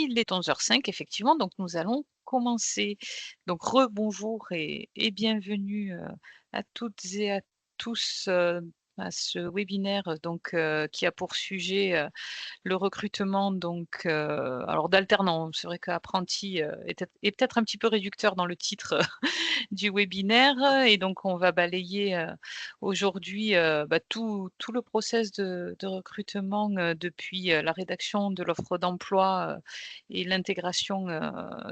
Il est 11h05 effectivement, donc nous allons commencer. Donc rebonjour et bienvenue, à toutes et à tous, à ce webinaire qui a pour sujet, le recrutement alors d'alternants. C'est vrai qu'apprenti, est peut-être un petit peu réducteur dans le titre, du webinaire et donc on va balayer, aujourd'hui, tout le process de recrutement, depuis, la rédaction de l'offre d'emploi, et l'intégration,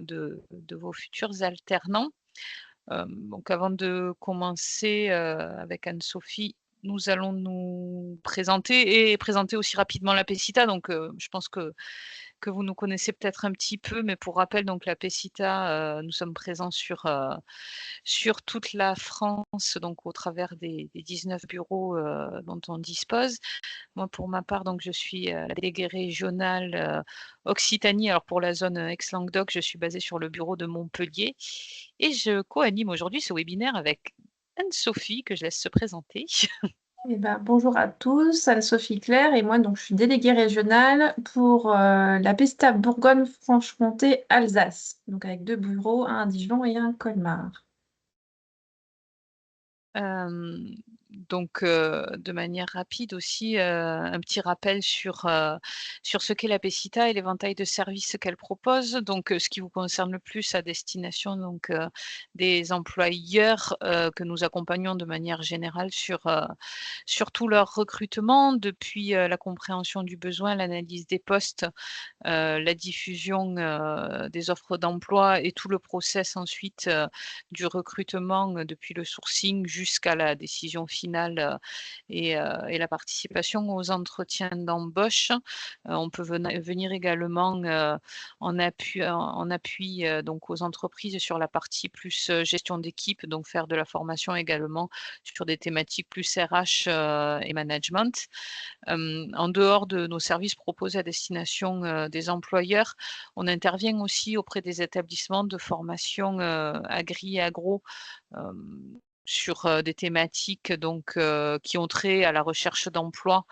de vos futurs alternants. Donc avant de commencer, avec Anne-Sophie, nous allons nous présenter et présenter aussi rapidement la PECITA. Je pense que vous nous connaissez peut-être un petit peu, mais pour rappel, donc la PECITA, nous sommes présents sur toute la France, donc au travers des 19 bureaux, dont on dispose. Moi, pour ma part, donc je suis, la déléguée régionale, Occitanie. Alors pour la zone, Aix-Languedoc, je suis basée sur le bureau de Montpellier et je co-anime aujourd'hui ce webinaire avec Anne-Sophie que je laisse se présenter. Eh ben, bonjour à tous, Anne-Sophie Claire et moi donc je suis déléguée régionale pour la PESTA Bourgogne-Franche-Comté-Alsace, donc avec 2 bureaux, un à Dijon et un à Colmar. Hem, de manière rapide aussi, un petit rappel sur ce qu'est la PECITA et l'éventail de services qu'elle propose. Ce qui vous concerne le plus à destination des employeurs, que nous accompagnons de manière générale sur tout leur recrutement, depuis, la compréhension du besoin, l'analyse des postes, la diffusion, des offres d'emploi et tout le process ensuite, du recrutement, depuis le sourcing jusqu'à la décision finale, et la participation aux entretiens d'embauche. On peut venir également, en appui, donc aux entreprises sur la partie plus, gestion d'équipe, donc faire de la formation également sur des thématiques plus RH, et management. En dehors de nos services proposés à destination, des employeurs, on intervient aussi auprès des établissements de formation, agri et agro, sur, des thématiques qui ont trait à la recherche d'emploi,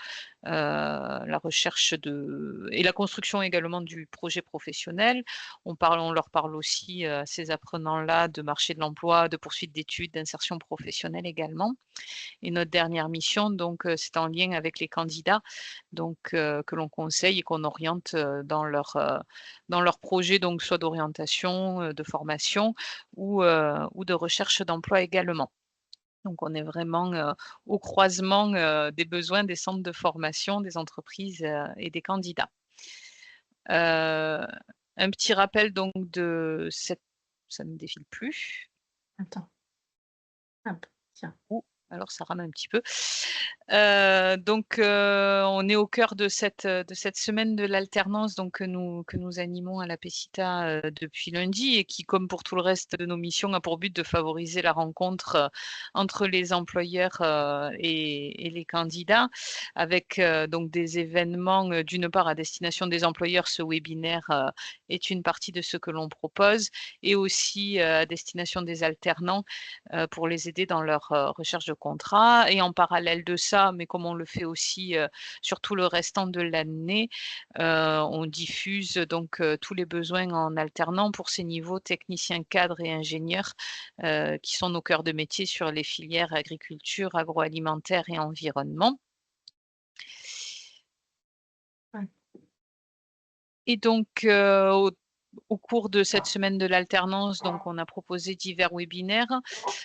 la recherche de et la construction également du projet professionnel. On leur parle aussi, à ces apprenants-là, de marché de l'emploi, de poursuite d'études, d'insertion professionnelle également. Et notre dernière mission c'est en lien avec les candidats que l'on conseille et qu'on oriente, dans leur projet soit d'orientation, de formation ou de recherche d'emploi également. Donc on est vraiment, au croisement, des besoins des centres de formation, des entreprises, et des candidats. Un petit rappel de cette ça ne défile plus. Attends, hop, tiens. Oh, alors ça rame un petit peu. On est au cœur de cette semaine de l'alternance que nous animons à la PECITA, depuis lundi et qui, comme pour tout le reste de nos missions, a pour but de favoriser la rencontre, entre les employeurs, et les candidats avec, des événements, d'une part à destination des employeurs. Ce webinaire, est une partie de ce que l'on propose et aussi, à destination des alternants, pour les aider dans leur, recherche de contrat et en parallèle de ça, mais comme on le fait aussi, sur tout le restant de l'année, on diffuse tous les besoins en alternant pour ces niveaux techniciens cadres et ingénieurs, qui sont nos cœurs de métier sur les filières agriculture, agroalimentaire et environnement. Ouais. Et au cours de cette semaine de l'alternance, on a proposé divers webinaires.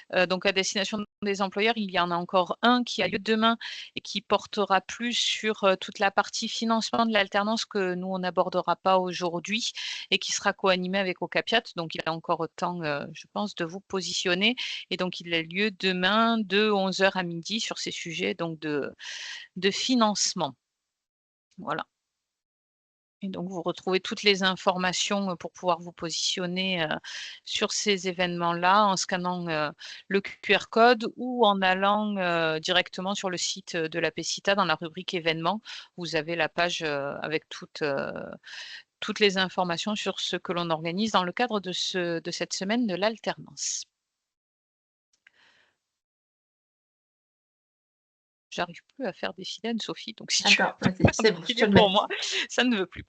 À destination des employeurs, il y en a encore un qui a lieu demain et qui portera plus sur, toute la partie financement de l'alternance que nous on n'abordera pas aujourd'hui et qui sera co-animé avec Ocapiat. Donc il est encore temps, je pense, de vous positionner et donc il a lieu demain de 11h à midi sur ces sujets de financement. Voilà. Et donc vous retrouvez toutes les informations, pour pouvoir vous positionner, sur ces événements-là en scannant, le QR code ou en allant, directement sur le site, de la PECITA dans la rubrique événements. Vous avez la page, avec toutes les informations sur ce que l'on organise dans le cadre de cette semaine de l'alternance. J'arrive plus à faire défiler Anne-Sophie, donc si tu Attends, peux vas-y, faire c'est bon, je te défiler le pour mets. moi, ça ne veut plus.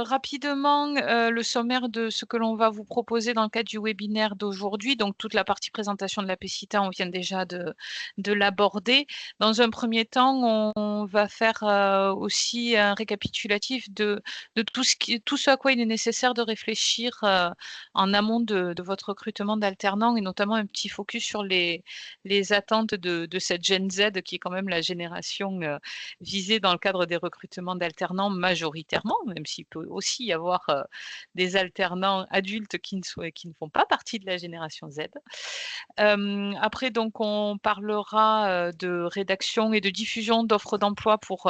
Rapidement, le sommaire de ce que l'on va vous proposer dans le cadre du webinaire d'aujourd'hui. Donc toute la partie présentation de la PECITA, on vient déjà de l'aborder. Dans un premier temps, on va faire, aussi un récapitulatif de tout ce à quoi il est nécessaire de réfléchir, en amont de votre recrutement d'alternants et notamment un petit focus sur les attentes de cette Gen Z qui est quand même la génération, visés dans le cadre des recrutements d'alternants majoritairement, même s'il peut aussi y avoir, des alternants adultes qui ne font pas partie de la génération Z. Après donc on parlera, de rédaction et de diffusion d'offres d'emploi pour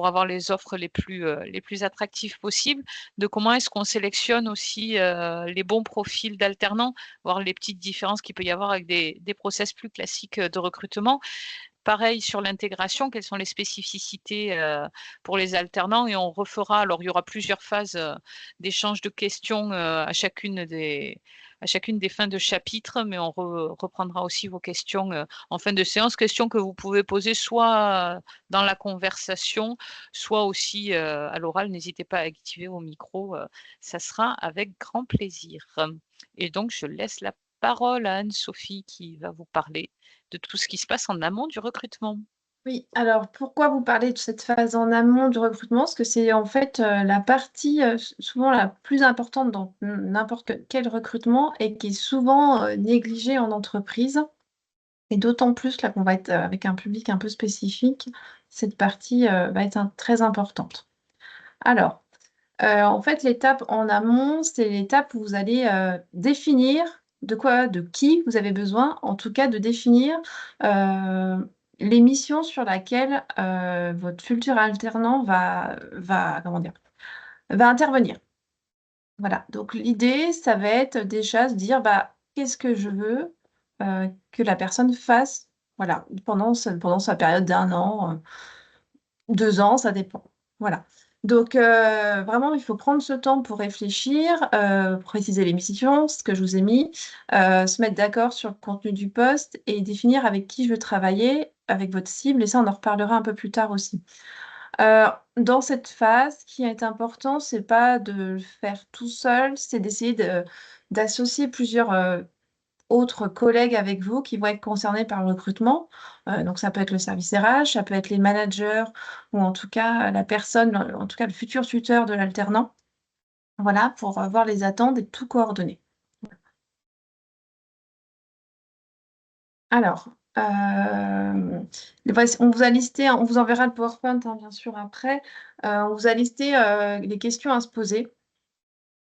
avoir les offres les plus attractives possibles, de comment est-ce qu'on sélectionne aussi, les bons profils d'alternants, voir les petites différences qu'il peut y avoir avec des process plus classiques, de recrutement. Pareil sur l'intégration, quelles sont les spécificités, pour les alternants et on refera alors il y aura plusieurs phases, d'échange de questions, à chacune des fins de chapitre, mais on reprendra aussi vos questions, en fin de séance. Questions que vous pouvez poser soit, dans la conversation, soit aussi, à l'oral. N'hésitez pas à activer vos micros, ça sera avec grand plaisir. Et donc je laisse la parole à Anne-Sophie qui va vous parler de tout ce qui se passe en amont du recrutement. Oui, alors pourquoi vous parlez de cette phase en amont du recrutement? Parce que c'est en fait la partie souvent la plus importante dans n'importe quel recrutement et qui est souvent négligée en entreprise. Et d'autant plus là qu'on va être avec un public un peu spécifique, cette partie va être très importante. Alors, en fait, l'étape en amont, c'est l'étape où vous allez définir de qui vous avez besoin, en tout cas de définir les missions sur laquelle votre futur alternant comment dire, va intervenir. Voilà, donc l'idée, ça va être déjà se dire, bah, qu'est-ce que je veux que la personne fasse, voilà, pendant sa période d'un an, 2 ans, ça dépend. Voilà. Donc, vraiment, il faut prendre ce temps pour réfléchir, préciser les missions, ce que je vous ai mis, se mettre d'accord sur le contenu du poste et définir avec qui je veux travailler, avec votre cible. Et ça, on en reparlera un peu plus tard aussi. Dans cette phase, ce qui est important, c'est pas de le faire tout seul, c'est d'essayer d'associer plusieurs autres collègues avec vous qui vont être concernés par le recrutement. Donc ça peut être le service RH, ça peut être les managers ou en tout cas la personne, en tout cas le futur tuteur de l'alternant. Voilà, pour voir les attentes et tout coordonner. Alors, on vous a listé, on vous enverra le PowerPoint, hein, bien sûr, après. On vous a listé les questions à se poser.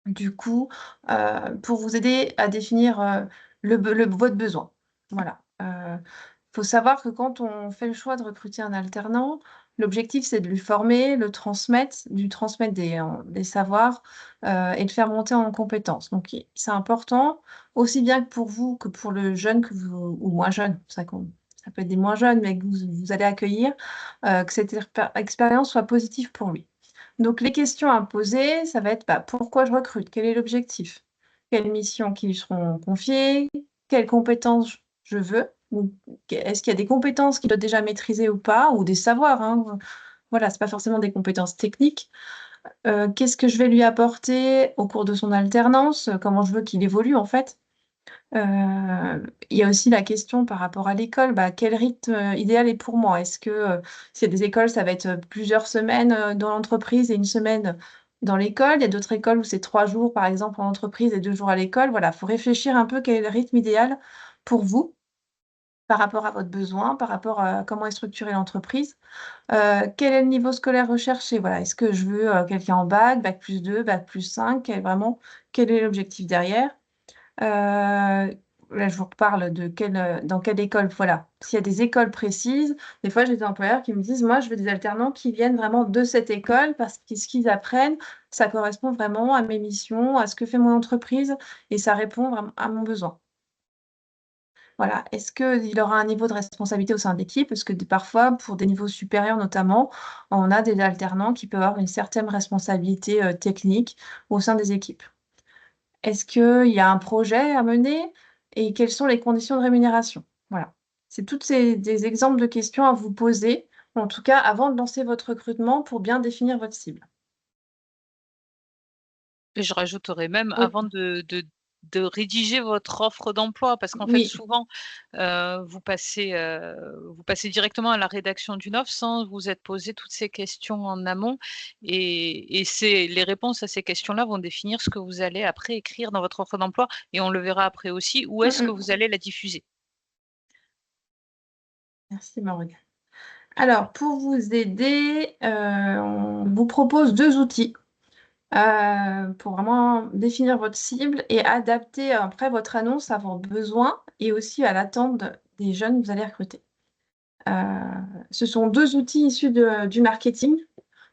Du coup, pour vous aider à définir votre besoin. Voilà. Faut savoir que quand on fait le choix de recruter un alternant, l'objectif, c'est de lui former, de lui transmettre des savoirs et de faire monter en compétences. Donc, c'est important, aussi bien que pour vous que pour le jeune ou moins jeune, ça peut être des moins jeunes, mais que vous allez accueillir, que cette expérience soit positive pour lui. Donc, les questions à poser, ça va être bah, pourquoi je recrute? Quel est l'objectif? Quelles missions qui lui seront confiées? Quelles compétences je veux? Est-ce qu'il y a des compétences qu'il doit déjà maîtriser ou pas? Ou des savoirs, hein? Voilà, c'est pas forcément des compétences techniques. Qu'est-ce que je vais lui apporter au cours de son alternance? Comment je veux qu'il évolue, en fait? Il y a aussi la question par rapport à l'école, bah, quel rythme idéal est pour moi? Est-ce que s'il y a des écoles, ça va être plusieurs semaines dans l'entreprise et une semaine dans l'école. Il y a d'autres écoles où c'est 3 jours, par exemple, en entreprise et 2 jours à l'école. Voilà, il faut réfléchir un peu quel est le rythme idéal pour vous par rapport à votre besoin, par rapport à comment est structurée l'entreprise. Quel est le niveau scolaire recherché? Voilà, est-ce que je veux quelqu'un en bac plus 2, bac plus 5? Quel est l'objectif derrière? Là, je vous reparle dans quelle école, voilà. S'il y a des écoles précises, des fois, j'ai des employeurs qui me disent, moi, je veux des alternants qui viennent vraiment de cette école parce que ce qu'ils apprennent, ça correspond vraiment à mes missions, à ce que fait mon entreprise et ça répond vraiment à mon besoin. Voilà. Est-ce qu'il aura un niveau de responsabilité au sein de l'équipe? Parce que parfois, pour des niveaux supérieurs notamment, on a des alternants qui peuvent avoir une certaine responsabilité technique au sein des équipes. Est-ce qu'il y a un projet à mener et quelles sont les conditions de rémunération? Voilà. C'est des exemples de questions à vous poser en tout cas avant de lancer votre recrutement pour bien définir votre cible. Et je rajouterais même Oui, avant de rédiger votre offre d'emploi parce qu'en fait oui, souvent, vous passez directement à la rédaction d'une offre sans vous être posé toutes ces questions en amont et c'est les réponses à ces questions-là vont définir ce que vous allez après écrire dans votre offre d'emploi et on le verra après aussi, où est-ce que mmh. vous allez la diffuser. Merci Morgane. Alors pour vous aider, on vous propose 2 outils, pour vraiment définir votre cible et adapter après votre annonce à vos besoins et aussi à l'attente des jeunes que vous allez recruter. Heu, Ce sont 2 outils issus du marketing,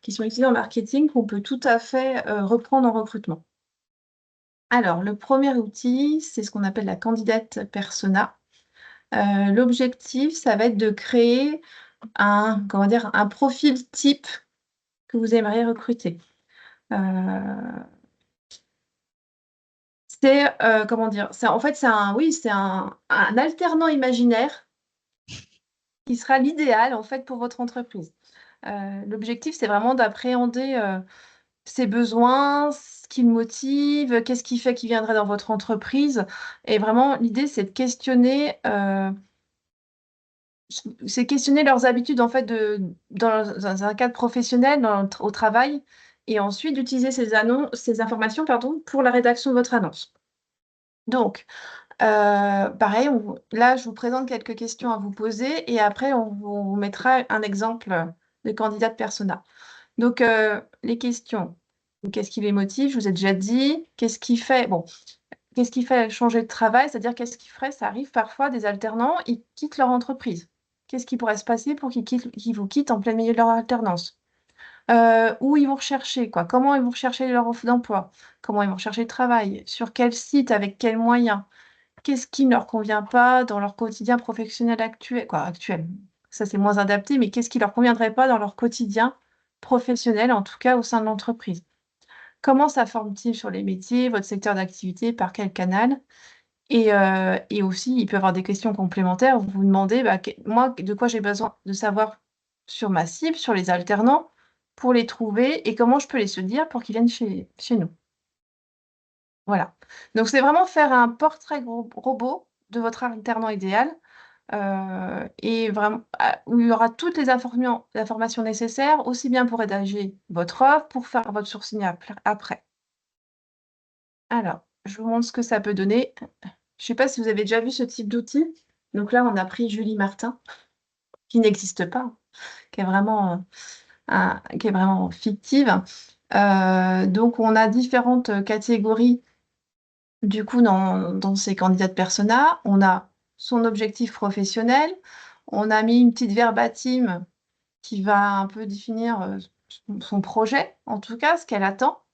qui sont utilisés en marketing, qu'on peut tout à fait, reprendre en recrutement. Alors le premier outil, c'est ce qu'on appelle la candidate persona. L'objectif, ça va être de créer comment dire? Un profil type que vous aimeriez recruter. Heu, comment dire? C'est en fait, c'est un alternant imaginaire qui sera l'idéal, en fait, pour votre entreprise. L'objectif, c'est vraiment d'appréhender, ses besoins, ce qui le motive, qu'est-ce qui fait qu'il viendrait dans votre entreprise? Et vraiment, l'idée, c'est questionner leurs habitudes, en fait, dans un cadre professionnel, au travail et ensuite d'utiliser ces informations, pardon, pour la rédaction de votre annonce. Donc, pareil, là, je vous présente quelques questions à vous poser et après on vous mettra un exemple, de candidat de persona. Donc, les questions, donc qu'est-ce qui les motive? Je vous ai déjà dit. Qu'est-ce qui fait changer de travail? C'est-à-dire qu'est-ce qui ferait ça arrive parfois des alternants, ils quittent leur entreprise. Qu'est-ce qui pourrait se passer pour qu'ils vous quittent en plein milieu de leur alternance? Où ils vont rechercher, quoi? Comment ils vont rechercher leur offre d'emploi? Comment ils vont rechercher le travail? Sur quel site? Avec quels moyens? Qu'est-ce qui ne leur convient pas dans leur quotidien professionnel actuel? Ça, c'est moins adapté, mais qu'est-ce qui leur conviendrait pas dans leur quotidien professionnel, en tout cas au sein de l'entreprise? Comment ça forme-t-il sur les métiers, votre secteur d'activité, par quel canal? Et aussi, il peut y avoir des questions complémentaires où vous vous demandez: «Bah, moi, de quoi j'ai besoin de savoir sur ma cible, sur les alternants, pour les trouver et comment je peux les séduire pour qu'ils viennent chez nous?» Voilà. Donc c'est vraiment faire un portrait robot de votre alternant idéal, et vraiment où il y aura toutes les informations nécessaires, aussi bien pour rédiger votre offre, pour faire votre sourcing après. Alors, je vous montre ce que ça peut donner. Je ne sais pas si vous avez déjà vu ce type d'outil? Donc là, on a pris Julie Martin, qui n'existe pas, qui est vraiment, qui est vraiment fictive. Donc on a différentes, catégories. Du coup, dans ces candidats de persona, on a son objectif professionnel, on a mis une petite verbatim qui va un peu définir, son projet, en tout cas, ce qu'elle attend.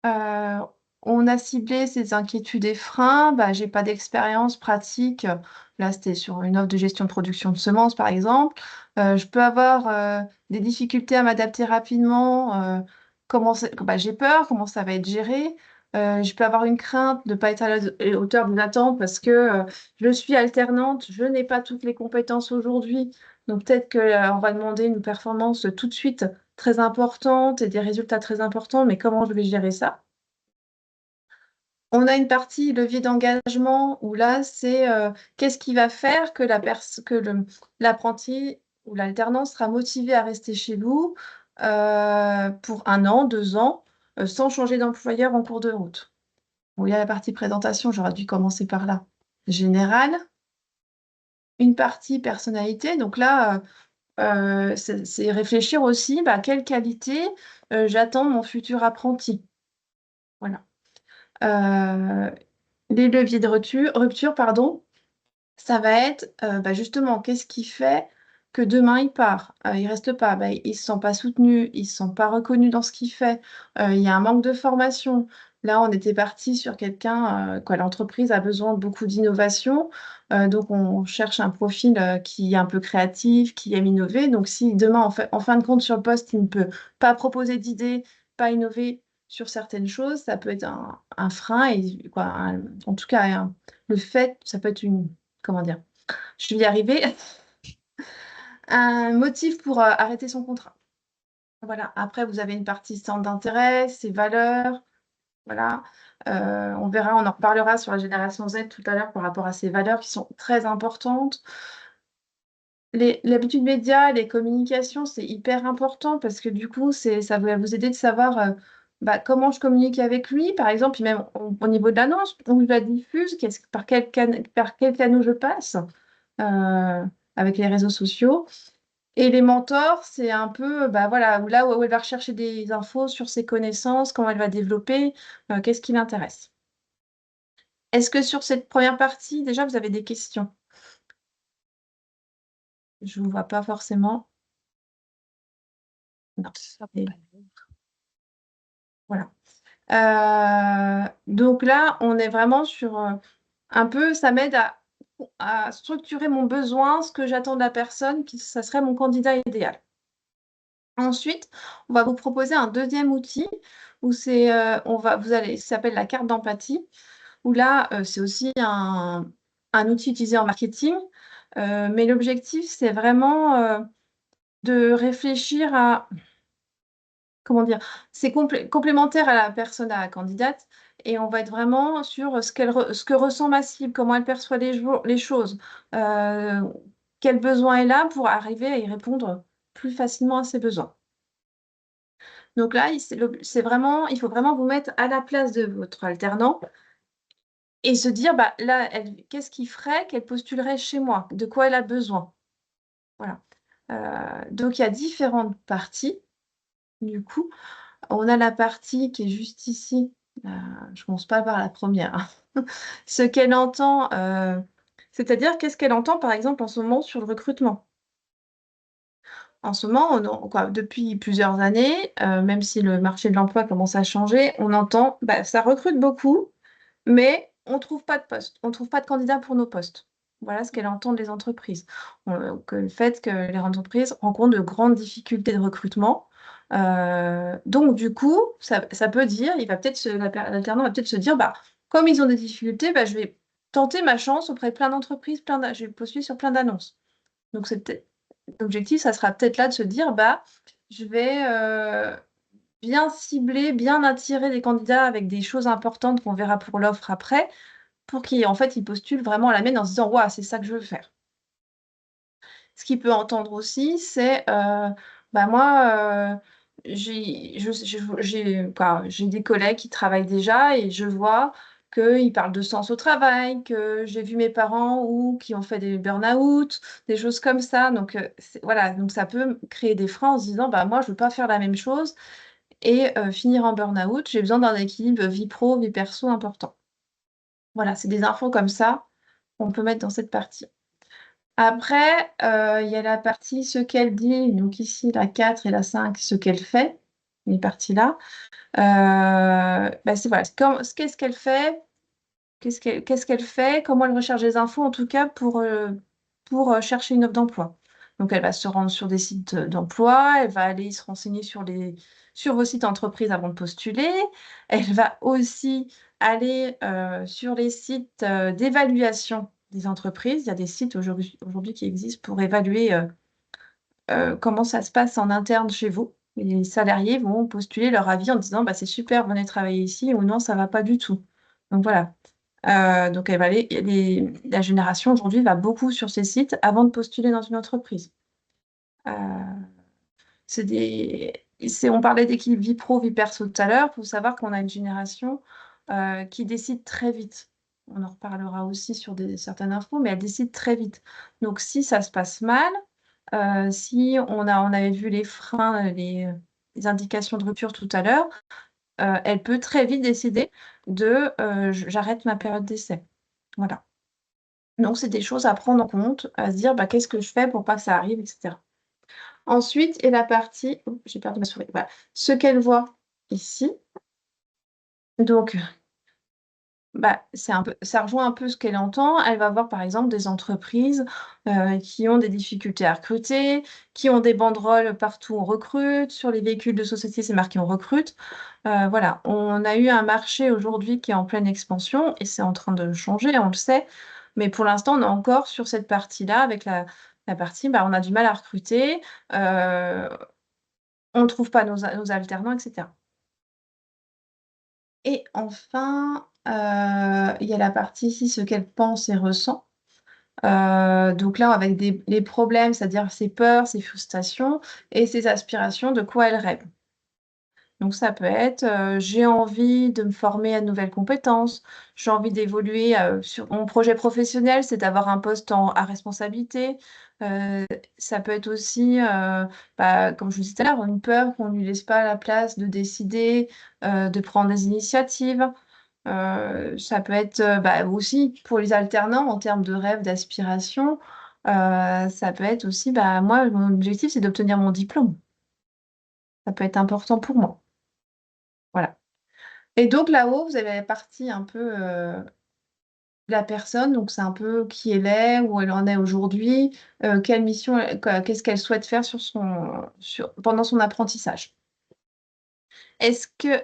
Heu, on a ciblé ses inquiétudes et freins. Bah, j'ai pas d'expérience pratique, là, c'était sur une offre de gestion de production de semences, par exemple. Je peux avoir, des difficultés à m'adapter rapidement, j'ai peur, comment ça va être géré? Je peux avoir une crainte de ne pas être à la hauteur d'une attente parce que, je suis alternante, je n'ai pas toutes les compétences aujourd'hui. Donc peut-être que, on va demander une performance tout de suite très importante et des résultats très importants, mais comment je vais gérer ça? On a une partie levier d'engagement où là, c'est, qu'est-ce qui va faire que l'apprenti ou l'alternant sera motivé à rester chez vous, pour 1 an, 2 ans, sans changer d'employeur en cours de route. Bon, il y a la partie présentation, j'aurais dû commencer par là. Générale, une partie personnalité, donc là, c'est réfléchir aussi, bah, quelles qualités, j'attends de mon futur apprenti. Voilà. Heu, les leviers de rupture, pardon, ça va être, bah, justement, qu'est-ce qui fait que demain il part? Il reste pas? Bah, il se sent pas soutenu, il se sent pas reconnu dans ce qu'il fait, il y a un manque de formation. Là, on était parti sur quelqu'un, l'entreprise a besoin de beaucoup d'innovation, donc on cherche un profil, qui est un peu créatif, qui aime innover. Donc si demain, en fin de compte, sur le poste, il ne peut pas proposer d'idées, pas innover sur certaines choses, ça peut être un frein et en tout cas, ça peut être une comment dire? Je vais y arriver. un motif pour arrêter son contrat. Voilà. Après, vous avez une partie centre d'intérêt, ses valeurs. Voilà. On verra, on en reparlera sur la génération Z tout à l'heure par rapport à ces valeurs qui sont très importantes. L'habitude média, les communications, c'est hyper important parce que du coup, ça va vous aider de savoir comment je communique avec lui, par exemple, puis même au niveau de l'annonce, où je la diffuse, par quel canal je passe euh, avec les réseaux sociaux. Et les mentors, c'est un peu voilà, là où elle va rechercher des infos sur ses connaissances, comment elle va développer, qu'est-ce qui l'intéresse. Est-ce que sur cette première partie, déjà, vous avez des questions? Je ne vous vois pas forcément. Non. Ça Et peut être. voilà. Donc là, on est vraiment sur un peu, ça m'aide à structurer mon besoin, ce que j'attends de la personne, ça serait mon candidat idéal. Ensuite, on va vous proposer un deuxième outil où ça s'appelle la carte d'empathie, où là, c'est aussi un outil utilisé en marketing, mais l'objectif, c'est vraiment de réfléchir à comment dire, c'est complémentaire à la personne, à la candidate, et on va être vraiment sur ce que ressent ma cible, comment elle perçoit les choses, euh, quel besoin elle a pour arriver à y répondre plus facilement à ses besoins. Donc là, c'est vraiment, il faut vraiment vous mettre à la place de votre alternant et se dire, là, qu'est-ce qui ferait qu'elle postulerait chez moi? De quoi elle a besoin? Voilà. Donc il y a différentes parties, du coup. On a la partie qui est juste ici. Euh, je ne commence pas par la première, hein. Ce qu'elle entend, c'est-à-dire qu'est-ce qu'elle entend, par exemple, en ce moment sur le recrutement. En ce moment, depuis plusieurs années, même si le marché de l'emploi commence à changer, on entend, ça recrute beaucoup, mais on ne trouve pas de poste, on ne trouve pas de candidats pour nos postes. Voilà ce qu'elle entend des entreprises. Que le fait que les entreprises rencontrent de grandes difficultés de recrutement. Donc, du coup, ça peut dire, l'alternant va peut-être se dire, comme ils ont des difficultés, je vais tenter ma chance auprès de plein d'entreprises, je vais postuler sur plein d'annonces. Donc, l'objectif, ça sera peut-être là de se dire, je vais bien cibler, bien attirer des candidats avec des choses importantes qu'on verra pour l'offre après, pour qu'ils en fait, ils postulent vraiment à la mienne en se disant, waouh, c'est ça que je veux faire. Ce qu'il peut entendre aussi, c'est, moi, j'ai des collègues qui travaillent déjà et je vois qu'ils parlent de sens au travail, que j'ai vu mes parents ou qui ont fait des burn-out, des choses comme ça. Donc, voilà, donc ça peut créer des freins en se disant, moi, je ne veux pas faire la même chose et finir en burn-out. J'ai besoin d'un équilibre vie pro, vie perso important. Voilà, c'est des infos comme ça qu'on peut mettre dans cette partie. Après, il y a la partie ce qu'elle dit, donc ici la 4 et la 5, ce qu'elle fait, les parties-là. C'est voilà, qu'est-ce qu'elle fait, qu'est-ce qu'elle fait, comment elle recherche des infos, en tout cas pour chercher une offre d'emploi. Donc elle va se rendre sur des sites d'emploi, elle va aller se renseigner sur vos sites entreprises avant de postuler. Elle va aussi aller sur les sites d'évaluation des entreprises. Il y a des sites aujourd'hui qui existent pour évaluer comment ça se passe en interne chez vous. Les salariés vont postuler leur avis en disant c'est super, venez travailler ici ou non, ça ne va pas du tout. Donc voilà. Donc elle va la génération aujourd'hui va beaucoup sur ces sites avant de postuler dans une entreprise. Euh, on parlait d'équilibre vie pro, vie perso tout à l'heure. Il faut savoir qu'on a une génération qui décide très vite. On en reparlera aussi sur certaines infos, mais elle décide très vite. Donc si ça se passe mal, si on avait vu les freins, les indications de rupture tout à l'heure, elle peut très vite décider de j'arrête ma période d'essai. Voilà. Donc, c'est des choses à prendre en compte, à se dire qu'est-ce que je fais pour pas que ça arrive, etc. Ensuite, et la partie, j'ai perdu ma souris, voilà. Ce qu'elle voit ici. Donc, ça rejoint un peu ce qu'elle entend. Elle va voir par exemple des entreprises qui ont des difficultés à recruter, qui ont des banderoles partout on recrute, sur les véhicules de société c'est marqué on recrute. Voilà, on a eu un marché aujourd'hui qui est en pleine expansion et c'est en train de changer, on le sait. Mais pour l'instant, on est encore sur cette partie-là avec la partie, on a du mal à recruter, on ne trouve pas nos alternants, etc. Et enfin, il y a la partie ici, ce qu'elle pense et ressent. Donc là, avec les problèmes, c'est-à-dire ses peurs, ses frustrations et ses aspirations, de quoi elle rêve. Donc ça peut être, j'ai envie de me former à de nouvelles compétences, j'ai envie d'évoluer sur mon projet professionnel, c'est d'avoir un poste à responsabilité. Euh, Ça peut être aussi, comme je vous disais tout à l'heure, une peur qu'on ne lui laisse pas la place de décider, de prendre des initiatives. Ça peut être aussi pour les alternants en termes de rêve, d'aspiration. Ça peut être aussi, moi, mon objectif, c'est d'obtenir mon diplôme. Ça peut être important pour moi. Voilà. Et donc là-haut, vous avez la partie un peu la personne, donc c'est un peu qui elle est, où elle en est aujourd'hui, quelle mission, qu'est-ce qu'elle souhaite faire pendant son apprentissage.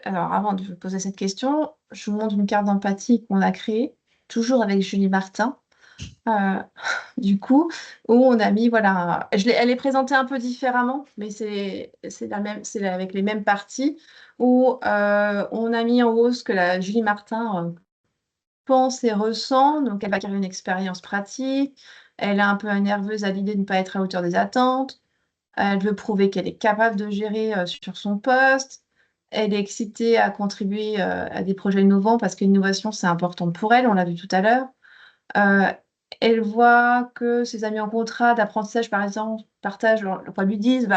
Alors avant de vous poser cette question, je vous montre une carte d'empathie qu'on a créée, toujours avec Julie Martin, euh, du coup, où on a mis, voilà, elle est présentée un peu différemment, mais c'est la même, avec les mêmes parties, où on a mis en haut ce que la Julie Martin pense et ressent. Donc, elle va acquérir une expérience pratique. Elle est un peu nerveuse à l'idée de ne pas être à hauteur des attentes. Elle veut prouver qu'elle est capable de gérer sur son poste. Elle est excitée à contribuer à des projets innovants parce que l'innovation, c'est important pour elle, on l'a vu tout à l'heure. Euh, Elle voit que ses amis en contrat d'apprentissage, par exemple, lui disent,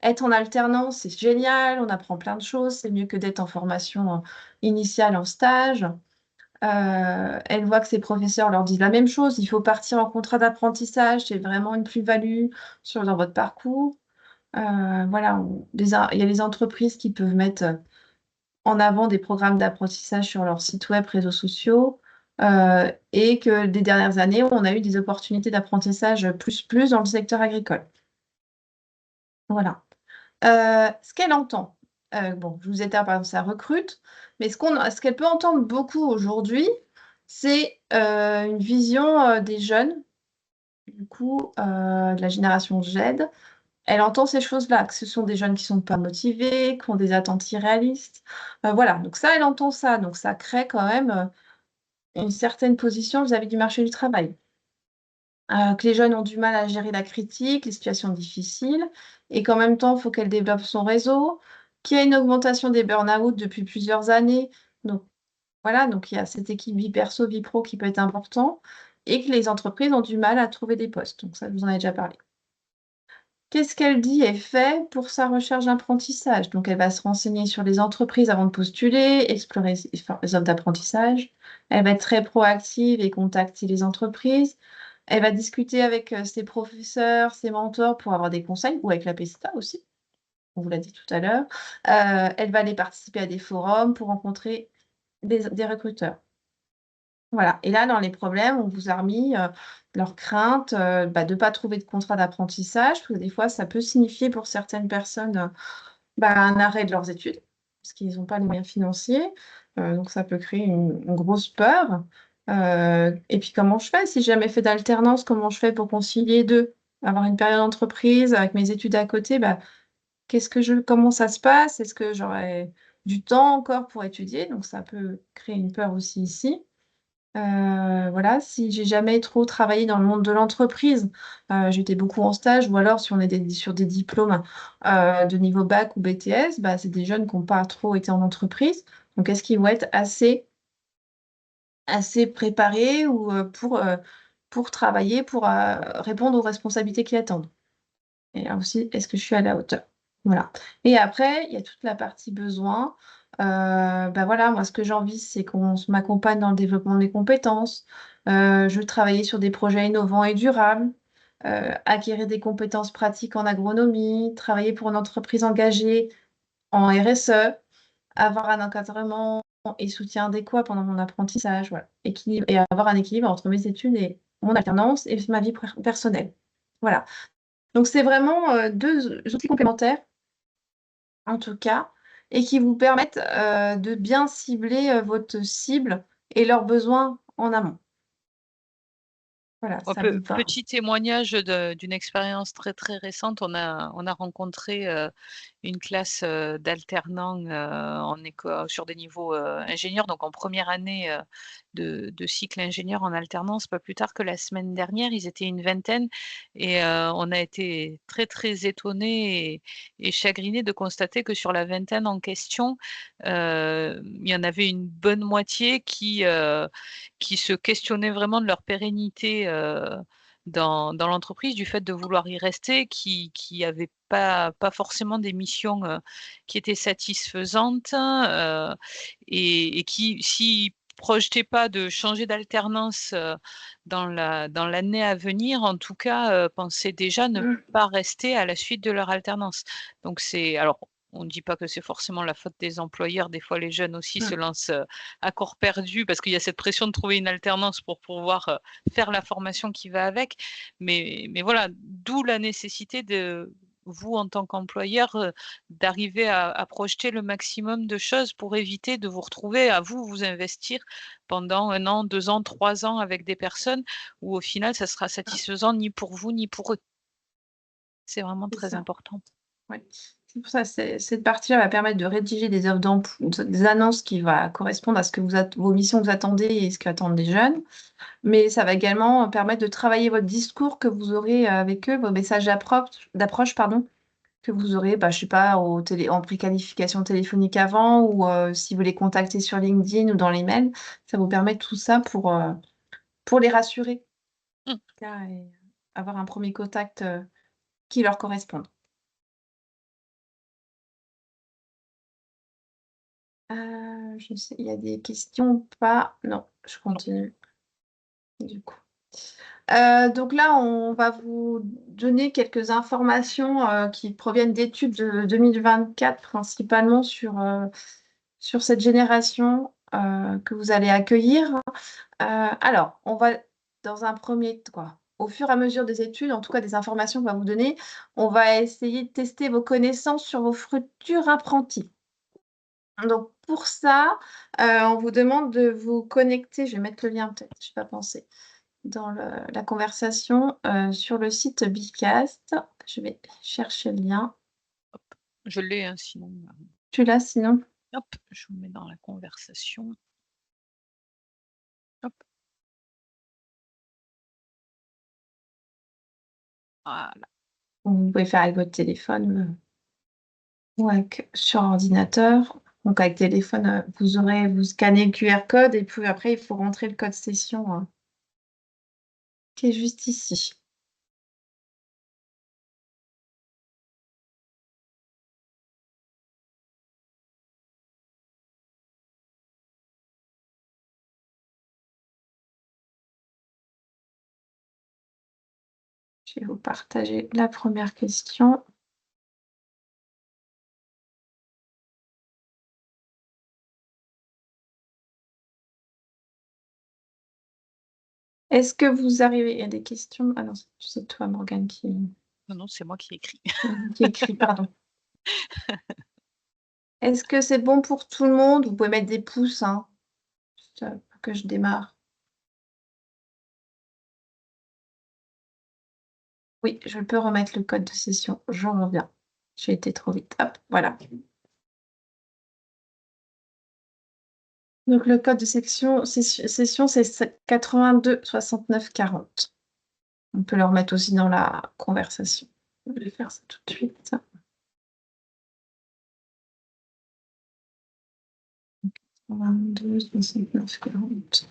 être en alternance, c'est génial, on apprend plein de choses, c'est mieux que d'être en formation initiale en stage. Elle voit que ses professeurs leur disent la même chose, il faut partir en contrat d'apprentissage, c'est vraiment une plus-value dans votre parcours. Voilà, il y a les entreprises qui peuvent mettre en avant des programmes d'apprentissage sur leur site web, réseaux sociaux, et que des dernières années, on a eu des opportunités d'apprentissage plus dans le secteur agricole. Voilà. Ce qu'elle entend, bon, je vous ai dit, par exemple, ça recrute, mais ce qu'elle peut entendre beaucoup aujourd'hui, c'est une vision des jeunes, du coup, de la génération Z. Elle entend ces choses-là, que ce sont des jeunes qui sont pas motivés, qui ont des attentes irréalistes. Voilà, donc ça, elle entend ça. Donc ça crée quand même une certaine position vis-à-vis du marché du travail. Que les jeunes ont du mal à gérer la critique, les situations difficiles, et qu'en même temps, il faut qu'elle développe son réseau, qu'il y a une augmentation des burn-out depuis plusieurs années. Donc voilà, donc il y a cette équipe vie perso, vie pro qui peut être important, et que les entreprises ont du mal à trouver des postes. Donc ça, je vous en ai déjà parlé. Qu'est-ce qu'elle dit et fait pour sa recherche d'apprentissage? Donc, elle va se renseigner sur les entreprises avant de postuler, explorer les offres d'apprentissage. Elle va être très proactive et contacter les entreprises. Elle va discuter avec ses professeurs, ses mentors pour avoir des conseils, ou avec la PESTA aussi, on vous l'a dit tout à l'heure. Elle va aller participer à des forums pour rencontrer des recruteurs. Voilà. Et là, dans les problèmes, on vous a remis leur crainte de ne pas trouver de contrat d'apprentissage, parce que des fois, ça peut signifier pour certaines personnes un arrêt de leurs études, parce qu'ils n'ont pas les moyens financiers. Donc, ça peut créer une grosse peur. Et puis, comment je fais? Si j'ai jamais fait d'alternance, comment je fais pour concilier deux? Avoir une période d'entreprise avec mes études à côté, comment ça se passe? Est-ce que j'aurai du temps encore pour étudier? Donc, ça peut créer une peur aussi ici. Voilà, si j'ai jamais trop travaillé dans le monde de l'entreprise, j'étais beaucoup en stage, ou alors si on est sur des diplômes de niveau bac ou BTS, c'est des jeunes qui n'ont pas trop été en entreprise. Donc, est-ce qu'ils vont être assez préparés ou, pour travailler, pour répondre aux responsabilités qui attendent? Et là aussi, est-ce que je suis à la hauteur? Voilà. Et après, il y a toute la partie besoin. Voilà, moi, ce que j'ai envie, c'est qu'on m'accompagne dans le développement de mes compétences. Je veux travailler sur des projets innovants et durables, acquérir des compétences pratiques en agronomie, travailler pour une entreprise engagée en RSE, avoir un encadrement et soutien adéquat pendant mon apprentissage, voilà. Et avoir un équilibre entre mes études et mon alternance et ma vie personnelle. Voilà. Donc, c'est vraiment deux outils complémentaires, en tout cas, et qui vous permettent de bien cibler votre cible et leurs besoins en amont. Voilà, Un ça vous va? petit témoignage d'une expérience très, très récente. On a rencontré, une classe, d'alternants, en éco sur des niveaux, ingénieurs, donc en première année, de cycle ingénieur en alternance, pas plus tard que la semaine dernière. Ils étaient une vingtaine et on a été très, très étonnés et chagrinés de constater que sur la vingtaine en question, il y en avait une bonne moitié qui se questionnaient vraiment de leur pérennité, dans l'entreprise, du fait de vouloir y rester, qui avaient pas forcément des missions, qui étaient satisfaisantes, et qui s'y projetaient pas de changer d'alternance, dans l'année à venir, en tout cas, pensaient déjà ne Mmh, pas rester à la suite de leur alternance. Donc c'est alors, on ne dit pas que c'est forcément la faute des employeurs, des fois les jeunes aussi se mmh, lancent, à corps perdu parce qu'il y a cette pression de trouver une alternance pour pouvoir, faire la formation qui va avec. Mais voilà, d'où la nécessité de vous, en tant qu'employeur, d'arriver à projeter le maximum de choses pour éviter de vous retrouver à vous investir pendant 1 an, 2 ans, 3 ans avec des personnes où au final ça sera ah, satisfaisant ni pour vous ni pour eux. C'est vraiment c'est très ça, important. ouais. C'est pour ça, cette partie-là va permettre de rédiger des offres des annonces qui va correspondre à ce que vos missions que vous attendez et ce qu'attendent les jeunes. Mais ça va également permettre de travailler votre discours que vous aurez, avec eux, vos messages d'approche, pardon, que vous aurez, bah, je sais pas, en préqualification téléphonique avant ou, si vous les contactez sur LinkedIn ou dans les mails. Ça vous permet tout ça pour les rassurer, Mmh. en tout cas et avoir un premier contact, qui leur corresponde. Je sais, il y a des questions ou pas? Non, je Non. continue, du coup. Donc là, on va vous donner quelques informations, qui proviennent d'études de 2024, principalement sur cette génération, que vous allez accueillir. Alors, on va dans un premier t quoi, au fur et à mesure des études, en tout cas des informations qu'on va vous donner, on va essayer de tester vos connaissances sur vos futurs apprentis. Donc pour ça, on vous demande de vous connecter, je vais mettre le lien peut-être, j'y ai pas pensé, dans la conversation, sur le site Bicast. Je vais chercher le lien. Je l'ai, hein, sinon, Tu l'as sinon? hop, je vous mets dans la conversation. Hop, voilà. Vous pouvez faire avec votre téléphone, ou avec sur ordinateur. Donc avec téléphone, vous scannez le QR code et puis après il faut rentrer le code session, qui est juste ici. Je vais vous partager la première question. Est-ce que vous arrivez il y a des questions? Ah non, c'est toi Morgane Non, non, c'est moi qui écris. qui écrit, pardon. Est-ce que c'est bon pour tout le monde? Vous pouvez mettre des pouces, hein, juste, pour que je démarre. Oui, je peux remettre le code de session, j'en reviens. J'ai été trop vite. Hop, voilà. Donc le code de session, c'est 82 69 40. On peut le remettre aussi dans la conversation. Je vais faire ça tout de suite. 82 69 40.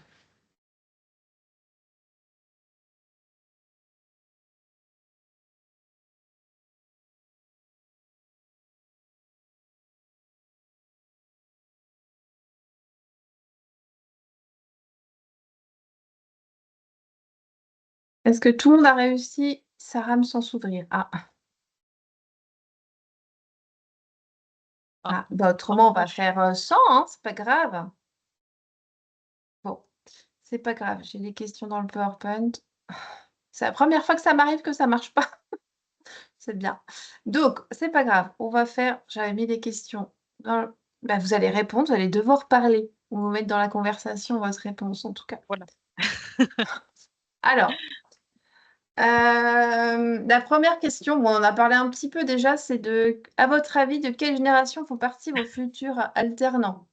Est-ce que tout le monde a réussi sa rame sans s'ouvrir? Ah, Ah, ah, bah en autrement on va revanche, faire 100, hein, c'est pas grave. Bon, c'est pas grave, j'ai des questions dans le PowerPoint. C'est la première fois que ça m'arrive que ça marche pas. C'est bien. Donc, c'est pas grave. J'avais mis des questions bah, vous allez répondre, vous allez devoir parler. On va vous mettre dans la conversation votre réponse, en tout cas. voilà. Alors, la première question, bon, on en a parlé un petit peu déjà, c'est à votre avis, de quelle génération font partie vos futurs alternants?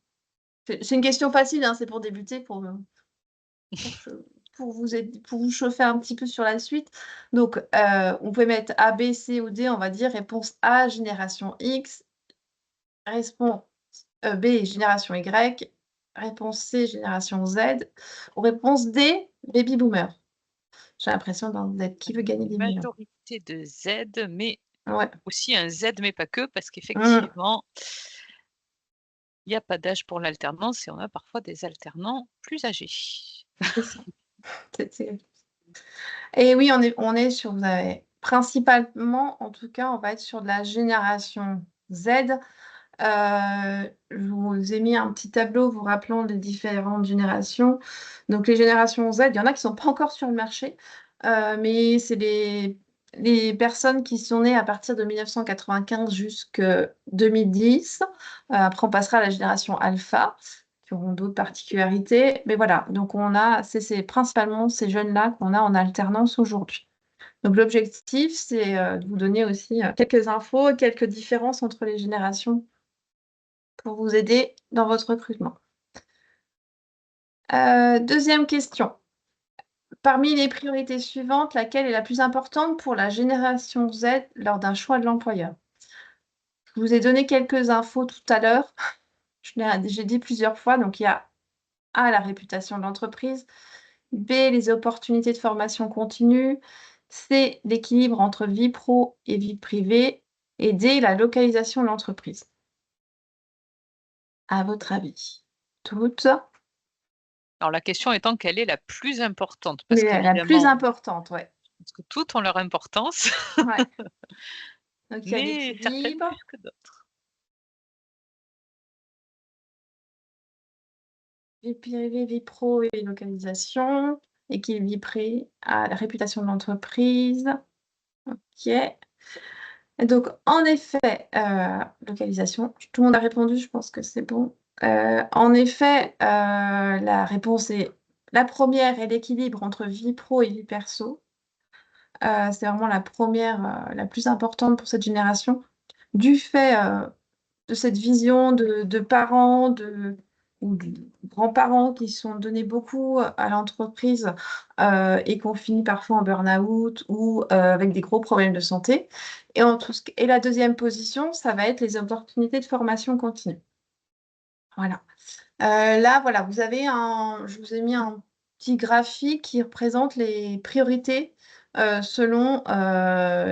C'est une question facile, hein, c'est pour débuter, pour, che- pour vous chauffer un petit peu sur la suite. Donc, on peut mettre A, B, C ou D, on va dire réponse A, génération X, réponse B, génération Y, réponse C, génération Z, ou réponse D, baby boomer. J'ai l'impression d'être qui veut gagner des millions. Majorité de Z, mais Ouais. aussi un Z, mais pas que, parce Mmh, qu'effectivement, il y a pas d'âge pour l'alternance et on a parfois des alternants plus âgés. c'est ça. C'est- Et oui, on est sur, vous avez, principalement, en tout cas, on va être sur de la génération Z. Je vous ai mis un petit tableau vous rappelant les différentes générations. Donc, les générations Z, il y en a qui ne sont pas encore sur le marché, mais c'est les personnes qui sont nées à partir de 1995 jusqu'à 2010. Après, on passera à la génération Alpha, qui auront d'autres particularités. Mais voilà, donc c'est principalement ces jeunes-là qu'on a en alternance aujourd'hui. Donc, l'objectif, c'est de vous donner aussi quelques infos, quelques différences entre les générations pour vous aider dans votre recrutement. Deuxième question. Parmi les priorités suivantes, laquelle est la plus importante pour la génération Z lors d'un choix de l'employeur? Je vous ai donné quelques infos tout à l'heure. J'ai dit plusieurs fois. Donc, il y a A, la réputation de l'entreprise, B, les opportunités de formation continue, C, l'équilibre entre vie pro et vie privée, et D, la localisation de l'entreprise. À votre avis? Toutes? Alors la question étant quelle est la plus importante? Parce Mais la plus qu'évidemment, importante, ouais. je pense que toutes ont leur importance, Ouais. Donc, il y a mais certaines l'équilibre, plus que d'autres. vie privée, vie pro et localisation, équilibre vie privée, la réputation de l'entreprise. OK. Et donc, en effet, localisation, tout le monde a répondu, je pense que c'est bon. En effet, la réponse est la première est l'équilibre entre vie pro et vie perso. C'est vraiment la première, la plus importante pour cette génération, du fait de cette vision de parents ou de grands-parents qui se sont donnés beaucoup à l'entreprise et qui ont fini parfois en burn-out ou avec des gros problèmes de santé. Et la deuxième position, ça va être les opportunités de formation continue. Voilà. Là, voilà, je vous ai mis un petit graphique qui représente les priorités selon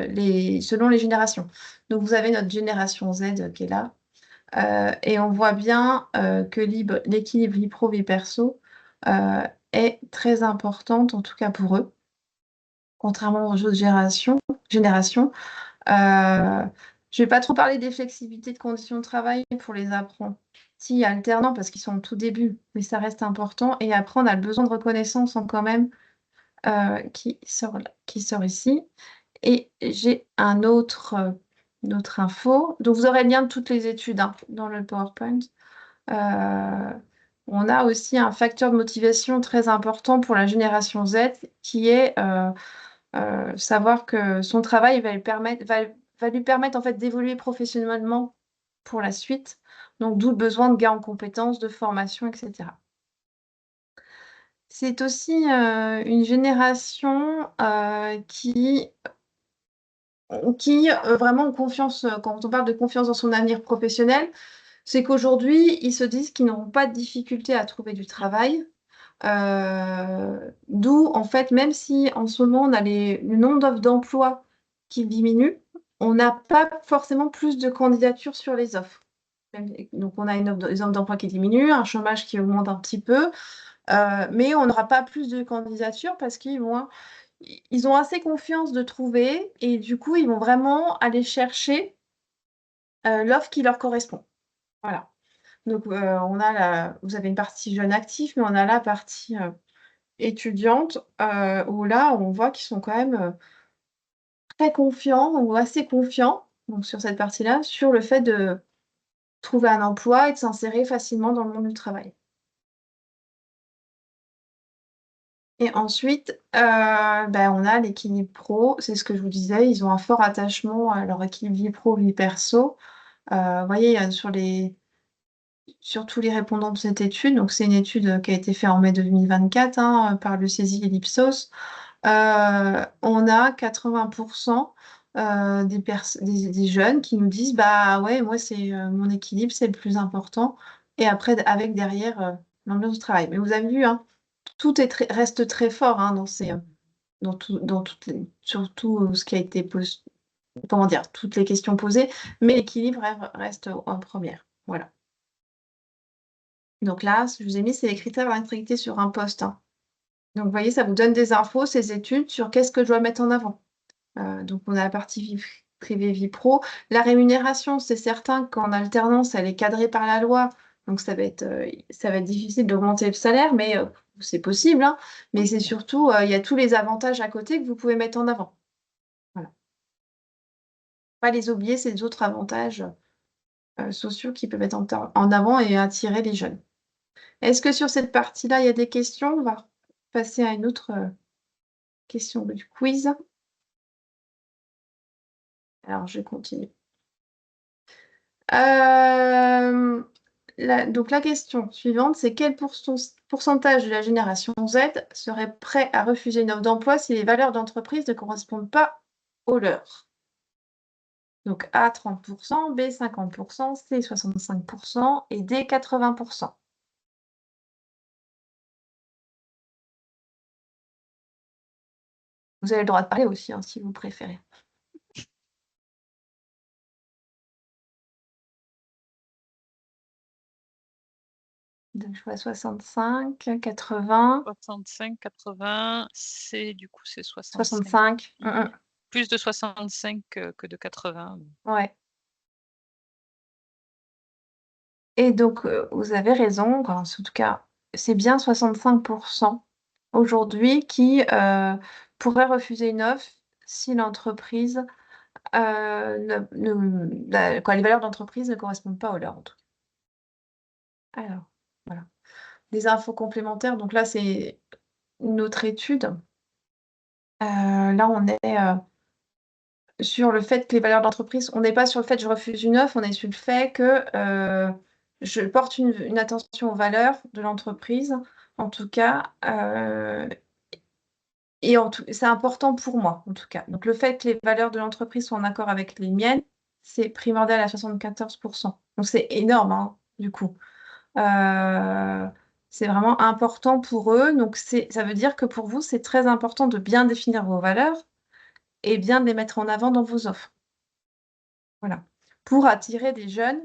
les générations. Donc, vous avez notre génération Z qui est là. Et on voit bien que l'équilibre vie pro, vie perso est très importante, en tout cas pour eux, contrairement aux autres générations. Je ne vais pas trop parler des flexibilités de conditions de travail pour les apprentis alternants parce qu'ils sont au tout début, mais ça reste important. Et après, on a le besoin de reconnaissance quand même qui sort ici. Et j'ai une autre info. Donc, vous aurez le lien de toutes les études dans le PowerPoint. Euh, on a aussi un facteur de motivation très important pour la génération Z qui est savoir que son travail va lui permettre en fait d'évoluer professionnellement pour la suite. Donc, d'où le besoin de gains en compétences, de formation, etc. C'est aussi une génération qui vraiment ont confiance, quand on parle de confiance dans son avenir professionnel, c'est qu'aujourd'hui, ils se disent qu'ils n'auront pas de difficulté à trouver du travail. D'où, en fait, même si en ce moment, on a le nombre d'offres d'emploi qui diminue, on n'a pas forcément plus de candidatures sur les offres. Donc, on a des offres d'emploi qui diminuent, un chômage qui augmente un petit peu, mais on n'aura pas plus de candidatures parce ils ont assez confiance de trouver et du coup, ils vont vraiment aller chercher l'offre qui leur correspond. Voilà. Donc, vous avez une partie jeune actif, mais on a la partie étudiante où là, on voit qu'ils sont quand même très confiants ou assez confiants, donc sur cette partie-là, sur le fait de trouver un emploi et de s'insérer facilement dans le monde du travail. Et ensuite, on a l'équilibre pro. C'est ce que je vous disais, ils ont un fort attachement à leur équilibre vie pro, vie perso. Vous voyez, sur tous les répondants de cette étude, donc c'est une étude qui a été faite en mai 2024 par le CESI et l'Ipsos, on a 80% des jeunes qui nous disent, bah ouais, moi c'est mon équilibre, c'est le plus important. Et après, avec derrière l'ambiance du travail. Mais vous avez vu, hein, tout reste très fort dans surtout ce qui a été posé, comment dire, toutes les questions posées, mais l'équilibre reste en première. Voilà. Donc là, ce que je vous ai mis, c'est les critères d'intégrité sur un poste, hein. Donc, vous voyez, ça vous donne des infos, ces études, sur qu'est-ce que je dois mettre en avant. Donc, on a la partie vie privée, vie pro. La rémunération, c'est certain qu'en alternance, elle est cadrée par la loi. Donc, ça va être difficile d'augmenter le salaire, mais c'est possible, hein. Mais c'est surtout, il y a tous les avantages à côté que vous pouvez mettre en avant. Voilà. Pas les oublier, ces autres avantages sociaux qui peuvent être en avant et attirer les jeunes. Est-ce que sur cette partie-là, il y a des questions? On va passer à une autre question du quiz. Alors, je continue. Donc, la question suivante, c'est quel pourcentage de la génération Z serait prêt à refuser une offre d'emploi si les valeurs d'entreprise ne correspondent pas aux leurs? Donc, A, 30%, B, 50%, C, 65% et D, 80%. Vous avez le droit de parler aussi, hein, si vous préférez. Donc, je vois 65, 80, 65, 80, du coup, c'est 65. 65. Plus de 65 que de 80. Ouais. Et donc, vous avez raison, en tout cas, c'est bien 65% aujourd'hui qui pourraient refuser une offre si l'entreprise, les valeurs d'entreprise ne correspondent pas aux leurs, en tout cas. Alors, voilà. Des infos complémentaires, donc là, c'est une autre étude. Là, on est sur le fait que les valeurs d'entreprise, on n'est pas sur le fait que je refuse une offre, on est sur le fait que je porte une attention aux valeurs de l'entreprise, en tout cas, et c'est important pour moi, en tout cas. Donc, le fait que les valeurs de l'entreprise soient en accord avec les miennes, c'est primordial à 74%. Donc, c'est énorme, hein, du coup. C'est vraiment important pour eux. Donc, ça veut dire que pour vous, c'est très important de bien définir vos valeurs et bien de les mettre en avant dans vos offres. Voilà. Pour attirer des jeunes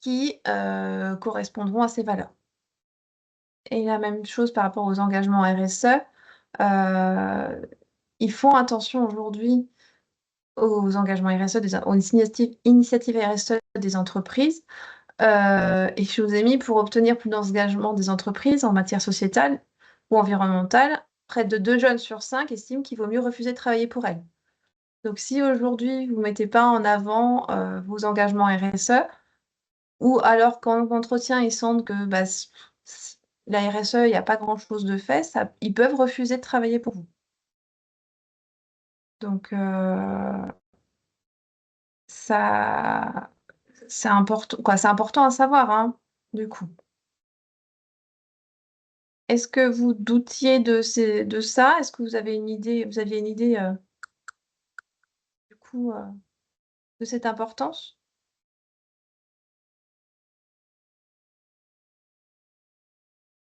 qui correspondront à ces valeurs. Et la même chose par rapport aux engagements RSE. Ils font attention aujourd'hui aux engagements RSE, aux initiatives RSE des entreprises. Et je vous ai mis pour obtenir plus d'engagement des entreprises en matière sociétale ou environnementale, près de 2 jeunes sur 5 estiment qu'il vaut mieux refuser de travailler pour elles. Donc, si aujourd'hui, vous ne mettez pas en avant vos engagements RSE, ou alors qu'en entretien, ils sentent que la RSE, il n'y a pas grand-chose de fait, ils peuvent refuser de travailler pour vous. Donc, ça, c'est important, quoi. C'est important à savoir, hein, du coup. Est-ce que vous doutiez de ça? Est-ce que vous aviez une idée, du coup, de cette importance?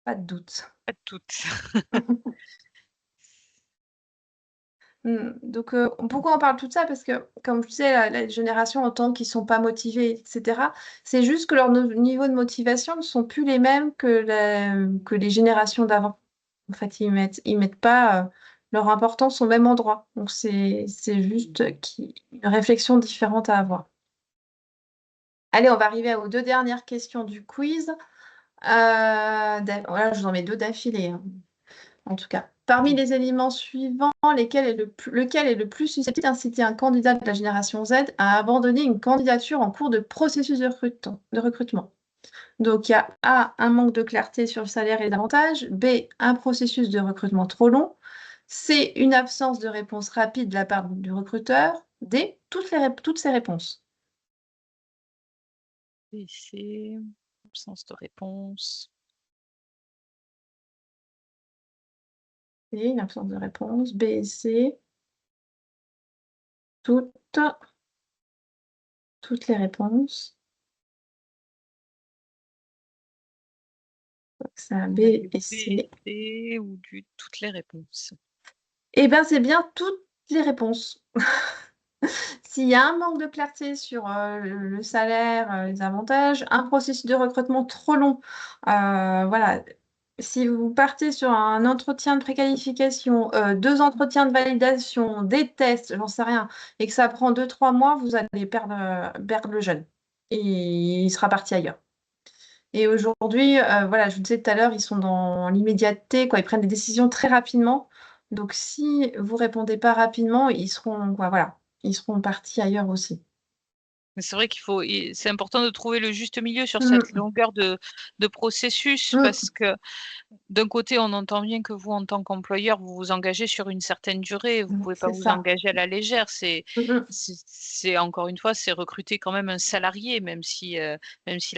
Pas de doute. Pas toutes. Donc, pourquoi on parle de tout ça? Parce que, comme je disais, la génération, en tant qu'ils ne sont pas motivés, etc., c'est juste que leur niveau de motivation ne sont plus les mêmes que les générations d'avant. En fait, ils mettent pas leur importance au même endroit. Donc, c'est juste une réflexion différente à avoir. Allez, on va arriver aux 2 dernières questions du quiz. Voilà, je vous en mets 2 d'affilée, hein, en tout cas. Parmi les éléments suivants, lequel est le plus susceptible d'inciter un candidat de la génération Z à abandonner une candidature en cours de processus de recrutement? Donc, il y a A, un manque de clarté sur le salaire et les avantages. B, un processus de recrutement trop long. C, une absence de réponse rapide de la part du recruteur. D, toutes ces réponses. B, C, absence de réponse. C, une absence de réponse. B et C, toutes les réponses. Donc, ça, B On a du et B, C. C ou du toutes les réponses. Eh bien, c'est bien toutes les réponses. S'il y a un manque de clarté sur le salaire, les avantages, un processus de recrutement trop long, voilà. Si vous partez sur un entretien de préqualification, 2 entretiens de validation, des tests, j'en sais rien, et que ça prend 2-3 mois, vous allez perdre le jeune et il sera parti ailleurs. Et aujourd'hui, voilà, je vous disais tout à l'heure, ils sont dans l'immédiateté, quoi, ils prennent des décisions très rapidement. Donc si vous répondez pas rapidement, ils seront quoi, voilà, ils seront partis ailleurs aussi. Mais c'est vrai c'est important de trouver le juste milieu sur cette Mmh. longueur de processus Mmh. parce que d'un côté, on entend bien que vous, en tant qu'employeur, vous vous engagez sur une certaine durée. Vous pouvez pas C'est vous ça. engager à la légère. Mmh mh. C'est encore une fois, c'est recruter quand même un salarié, même s'il a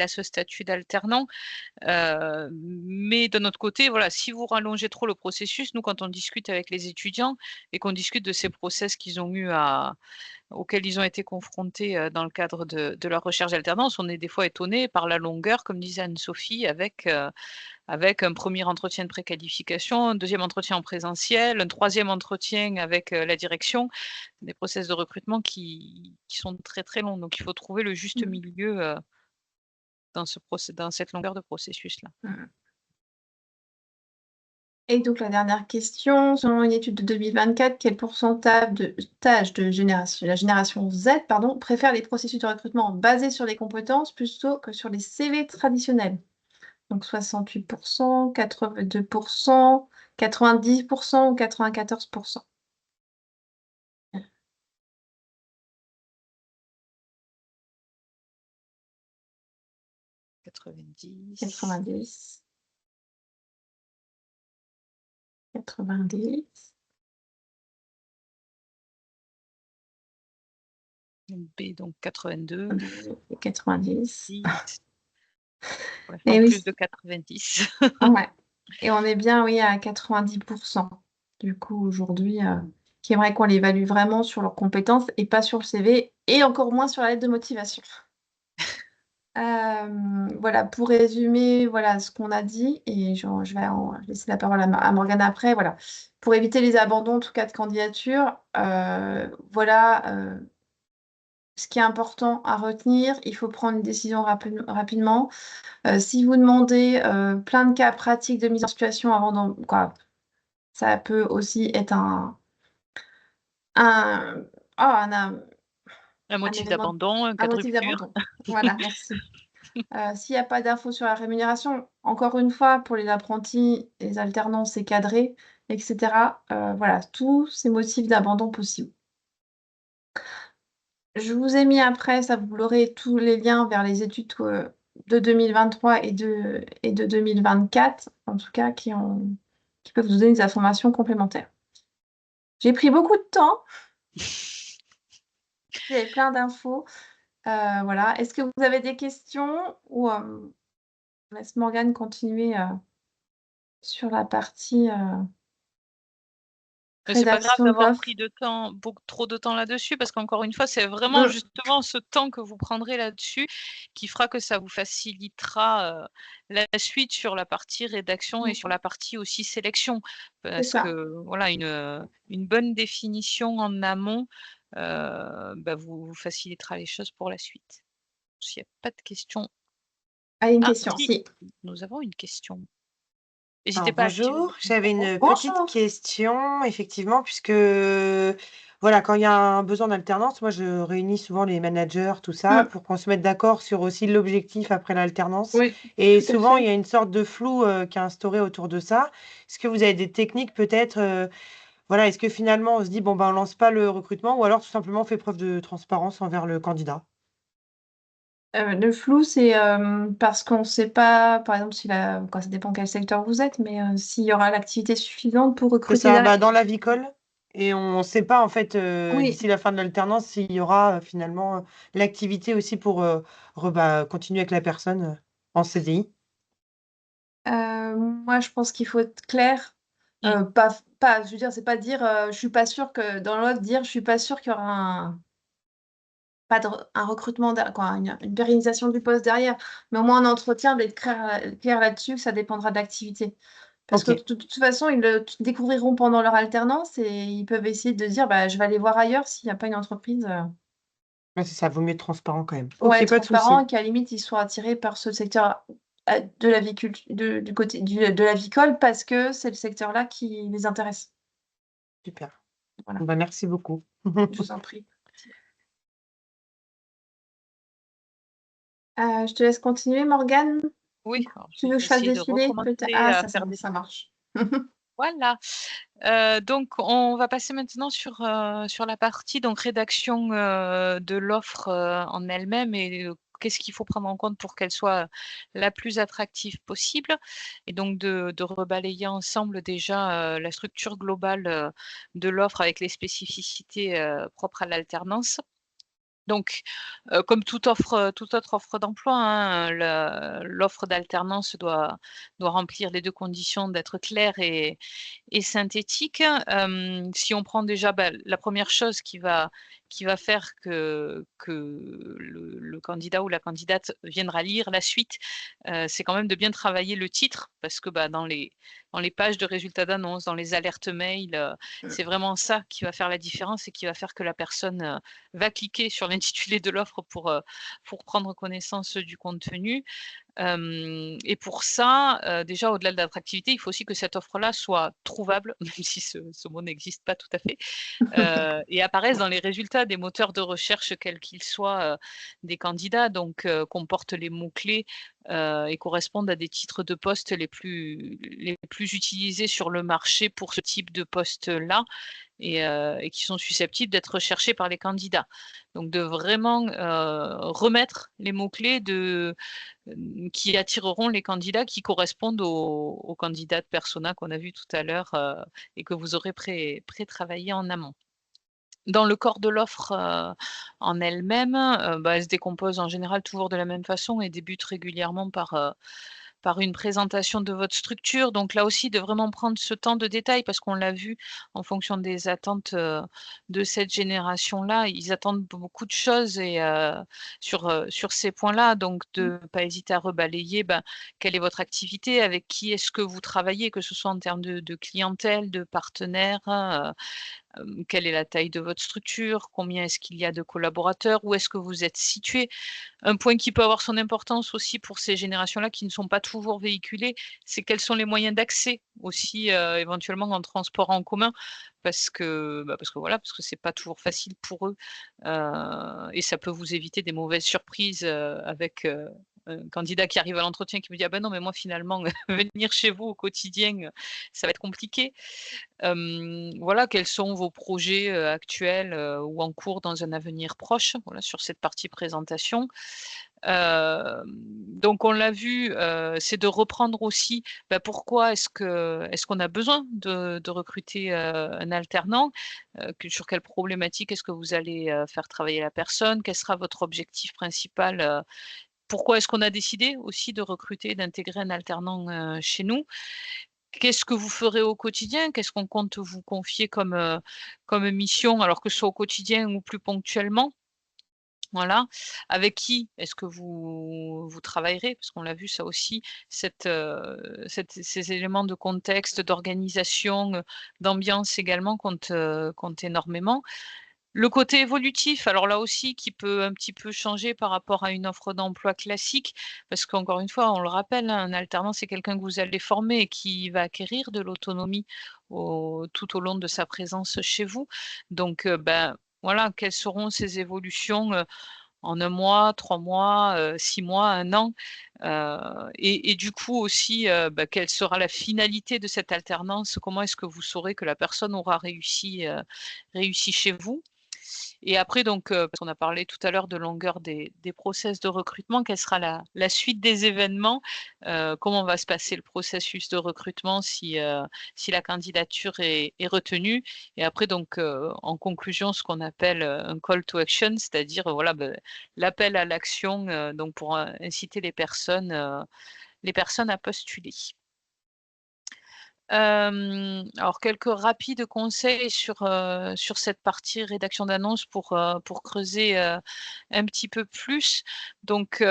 ce statut d'alternant. Mais d'un autre côté, voilà, si vous rallongez trop le processus, nous, quand on discute avec les étudiants et qu'on discute de ces process qu'ils ont eu auxquels ils ont été confrontés, dans le cadre de leur recherche d'alternance, on est des fois étonné par la longueur, comme disait Anne-Sophie, avec un premier entretien de préqualification, un deuxième entretien en présentiel, un troisième entretien avec, la direction. Des process de recrutement qui sont très, très longs. Donc il faut trouver le juste Mmh. milieu, dans cette longueur de processus-là. Mmh. Et donc la dernière question, selon une étude de 2024, quel pourcentage la génération Z, pardon, préfère les processus de recrutement basés sur les compétences plutôt que sur les CV traditionnels? Donc 68, 82, 90 ou 94? 90. 90, 90. B donc 82, 90. 10. Ouais, en Et oui, plus de 90. ouais. Et on est bien, oui, à 90 du coup, aujourd'hui, qui aimerait qu'on les évalue vraiment sur leurs compétences et pas sur le CV et encore moins sur la lettre de motivation. Voilà, pour résumer, voilà, ce qu'on a dit et je vais laisser la parole à Morgane après, voilà. Pour éviter les abandons, en tout cas de candidature, voilà, ce qui est important à retenir, il faut prendre une décision rapidement. Si vous demandez, plein de cas pratiques de mise en situation avant quoi, ça peut aussi être un oh, Un un motif élément, d'abandon, un un cas de motif rupture. d'abandon. Voilà, merci. S'il y a pas d'infos sur la rémunération, encore une fois, pour les apprentis, les alternants, c'est cadré et cetera. Voilà, tous ces motifs d'abandon possibles. Je vous ai mis après, ça vous l'aurez, tous les liens vers les études, de 2023 et de 2024, en tout cas, qui peuvent vous donner des informations complémentaires. J'ai pris beaucoup de temps, il y avait plein d'infos, voilà. Est-ce que vous avez des questions ou, je laisse Morgane continuer, sur la partie, Mais c'est pas grave rédaction de d'avoir l'offre? pris beaucoup trop de temps là-dessus parce qu'encore une fois, c'est vraiment Mmh, justement ce temps que vous prendrez là-dessus qui fera que ça vous facilitera, la suite sur la partie rédaction et mmh, sur la partie aussi sélection. c'est Parce ça. que voilà, une bonne définition en amont, bah, vous facilitera les choses pour la suite. S'il y a pas de questions. Ah, une Ah question, si, si. nous avons une question. N'hésitez Alors pas à activer bonjour, votre j'avais micro. une petite Bonjour. question, effectivement, puisque voilà, quand il y a un besoin d'alternance, moi je réunis souvent les managers, tout ça, Mmh, pour qu'on se mette d'accord sur aussi l'objectif après l'alternance. oui, Et tout à souvent, il fait. y a une sorte de flou qui est instauré autour de ça. Est-ce que vous avez des techniques peut-être, voilà, est-ce que finalement on se dit, bon, ben, on lance pas le recrutement, ou alors tout simplement on fait preuve de transparence envers le candidat? Le flou, c'est parce qu'on ne sait pas, par exemple, quoi, ça dépend quel secteur vous êtes, mais s'il y aura l'activité suffisante pour C'est recruter ça, derrière. bah, dans l'avicole. Et on ne sait pas, en fait, Oui, d'ici la fin de l'alternance, s'il y aura finalement l'activité aussi pour continuer avec la personne en CDI. moi, je pense qu'il faut être clair. Mmh. Je veux dire, c'est pas dire, je suis pas sûre que, dans l'autre, dire, je suis pas sûre qu'il y aura pas un recrutement, quoi, une pérennisation du poste derrière, mais au moins un entretien, d'être clair là-dessus, ça dépendra de l'activité. Parce que Ok, de toute façon, ils le découvriront pendant leur alternance et ils peuvent essayer de dire, bah, je vais aller voir ailleurs s'il n'y a pas une entreprise ouais, c'est ça, vaut mieux être transparent quand même. ouais, Ok, pas de transparent souci. et qu'à la limite, ils soient attirés par ce secteur de du côté de l'avicole parce que c'est le secteur-là qui les intéresse. Super. Voilà, Bah, merci beaucoup. je vous en prie. Je te laisse continuer, Morgane. Oui, alors je Tu veux vais que je fasse essayer de défiler peut-être? recommencer Ah, à faire des ça marche. voilà. Donc on va passer maintenant sur la partie donc rédaction, de l'offre, en elle-même et qu'est-ce qu'il faut prendre en compte pour qu'elle soit la plus attractive possible et donc de rebalayer ensemble déjà, la structure globale, de l'offre avec les spécificités, propres à l'alternance. Donc, comme toute autre offre d'emploi, hein, l'offre d'alternance doit remplir les 2 conditions d'être claire et synthétique. Si on prend déjà, bah, la première chose qui va faire que le candidat ou la candidate viendra lire la suite, c'est quand même de bien travailler le titre parce que, bah, dans les pages de résultats d'annonces, dans les alertes mail, c'est vraiment ça qui va faire la différence et qui va faire que la personne, va cliquer sur l'intitulé de l'offre pour prendre connaissance du contenu. Et pour ça, déjà au-delà de l'attractivité, il faut aussi que cette offre-là soit trouvable, même si ce mot n'existe pas tout à fait, et apparaisse dans les résultats des moteurs de recherche quels qu'ils soient, des candidats, donc comporte les mots-clés, et correspondent à des titres de poste les plus utilisés sur le marché pour ce type de poste-là et qui sont susceptibles d'être recherchés par les candidats. Donc de vraiment, remettre les mots-clés qui attireront les candidats qui correspondent aux candidats de persona qu'on a vu tout à l'heure, et que vous aurez pré-travaillé en amont. Dans le corps de l'offre, en elle-même, bah, elle se décompose en général toujours de la même façon et débute régulièrement par une présentation de votre structure. Donc là aussi, de vraiment prendre ce temps de détail parce qu'on l'a vu en fonction des attentes, de cette génération-là, ils attendent beaucoup de choses et sur ces points-là, donc de ne pas hésiter à rebalayer, ben, quelle est votre activité? Avec qui est-ce que vous travaillez? Que ce soit en termes de clientèle, de partenaires, quelle est la taille de votre structure? Combien est-ce qu'il y a de collaborateurs? Où est-ce que vous êtes situé? Un point qui peut avoir son importance aussi pour ces générations-là qui ne sont pas toujours véhiculées, c'est quels sont les moyens d'accès aussi, éventuellement en transport en commun parce que voilà, parce que c'est pas toujours facile pour eux, et ça peut vous éviter des mauvaises surprises, avec, un candidat qui arrive à l'entretien qui vous dit: «Ah ben non, mais moi finalement venir chez vous au quotidien, ça va être compliqué». Voilà, quels sont vos projets, actuels, ou en cours dans un avenir proche? Voilà, sur cette partie présentation. Donc on l'a vu, c'est de reprendre aussi, bah, pourquoi est-ce qu'on a besoin de recruter, un alternant? Sur quelle problématique est-ce que vous allez, faire travailler la personne? Quel sera votre objectif principal? Pourquoi est-ce qu'on a décidé aussi de recruter, d'intégrer un alternant, chez nous? Qu'est-ce que vous ferez au quotidien? Qu'est-ce qu'on compte vous confier comme mission, alors que ce soit au quotidien ou plus ponctuellement? Voilà. Avec qui est-ce que vous travaillerez? Parce qu'on l'a vu ça aussi, ces éléments de contexte, d'organisation, d'ambiance également comptent énormément. Le côté évolutif, alors là aussi qui peut un petit peu changer par rapport à une offre d'emploi classique, parce qu'encore une fois, on le rappelle, hein, un alternant, c'est quelqu'un que vous allez former et qui va acquérir de l'autonomie tout au long de sa présence chez vous. Donc, ben, voilà, quelles seront ces évolutions, en 1 mois, 3 mois, 6 mois, 1 an? Et du coup aussi, bah, quelle sera la finalité de cette alternance? Comment est-ce que vous saurez que la personne aura réussi chez vous? Et après donc, parce qu'on a parlé tout à l'heure de longueur des process de recrutement, quelle sera la suite des événements? Comment va se passer le processus de recrutement si la candidature est retenue? Et après donc, en conclusion, ce qu'on appelle, un call to action, c'est-à-dire, voilà, l'appel à l'action, donc pour, inciter les personnes à postuler. Alors quelques rapides conseils sur cette partie rédaction d'annonces pour creuser, un petit peu plus. Donc,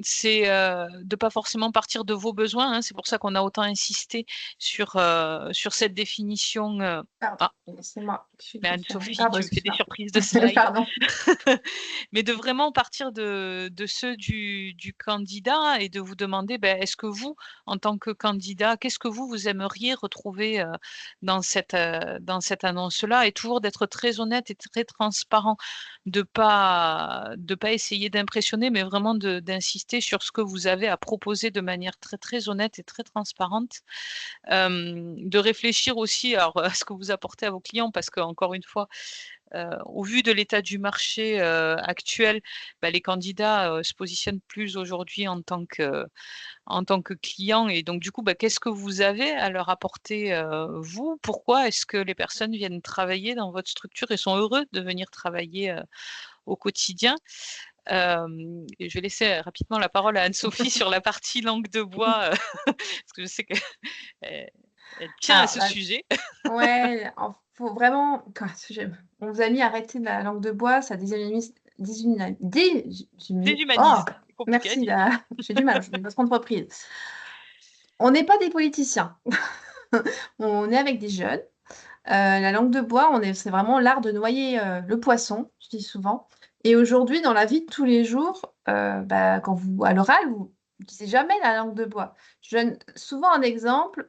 c'est, de pas forcément partir de vos besoins, hein. C'est pour ça qu'on a autant insisté sur cette définition, Pardon, ah, c'est moi qui mais vais faire. Anne-Sophie, Pardon, tu me fais des excuse-moi. surprises de slide. Pardon. Mais de vraiment partir de ceux du candidat et de vous demander, est-ce que vous, en tant que candidat, qu'est-ce que vous aimeriez retrouver, dans cette annonce-là? Et toujours d'être très honnête et très transparent. De pas essayer d'impressionner, mais vraiment d'insister sur ce que vous avez à proposer de manière très, très honnête et très transparente. De réfléchir aussi alors, à ce que vous apportez à vos clients parce qu'encore une fois, au vu de l'état du marché, actuel, les candidats, se positionnent plus aujourd'hui en tant que clients et donc du coup, qu'est-ce que vous avez à leur apporter, vous? Pourquoi est-ce que les personnes viennent travailler dans votre structure et sont heureux de venir travailler, au quotidien? Et je vais laisser, rapidement la parole à Anne-Sophie sur la partie langue de bois, parce que je sais qu'elle elle tient à Alors ce là, sujet. ouais, faut vraiment on vous a mis arrêter la langue de bois, ça déshumanis déshumina oh! Déshumanise, c'est compliqué à Merci dire. là, j'ai du mal, je suis dans notre entreprise. On n'est pas des politiciens. On est avec des jeunes. La langue de bois, c'est vraiment l'art de noyer, le poisson, je dis souvent. Et aujourd'hui, dans la vie de tous les jours, quand vous à l'oral, vous n'utilisez jamais la langue de bois. Je donne souvent un exemple,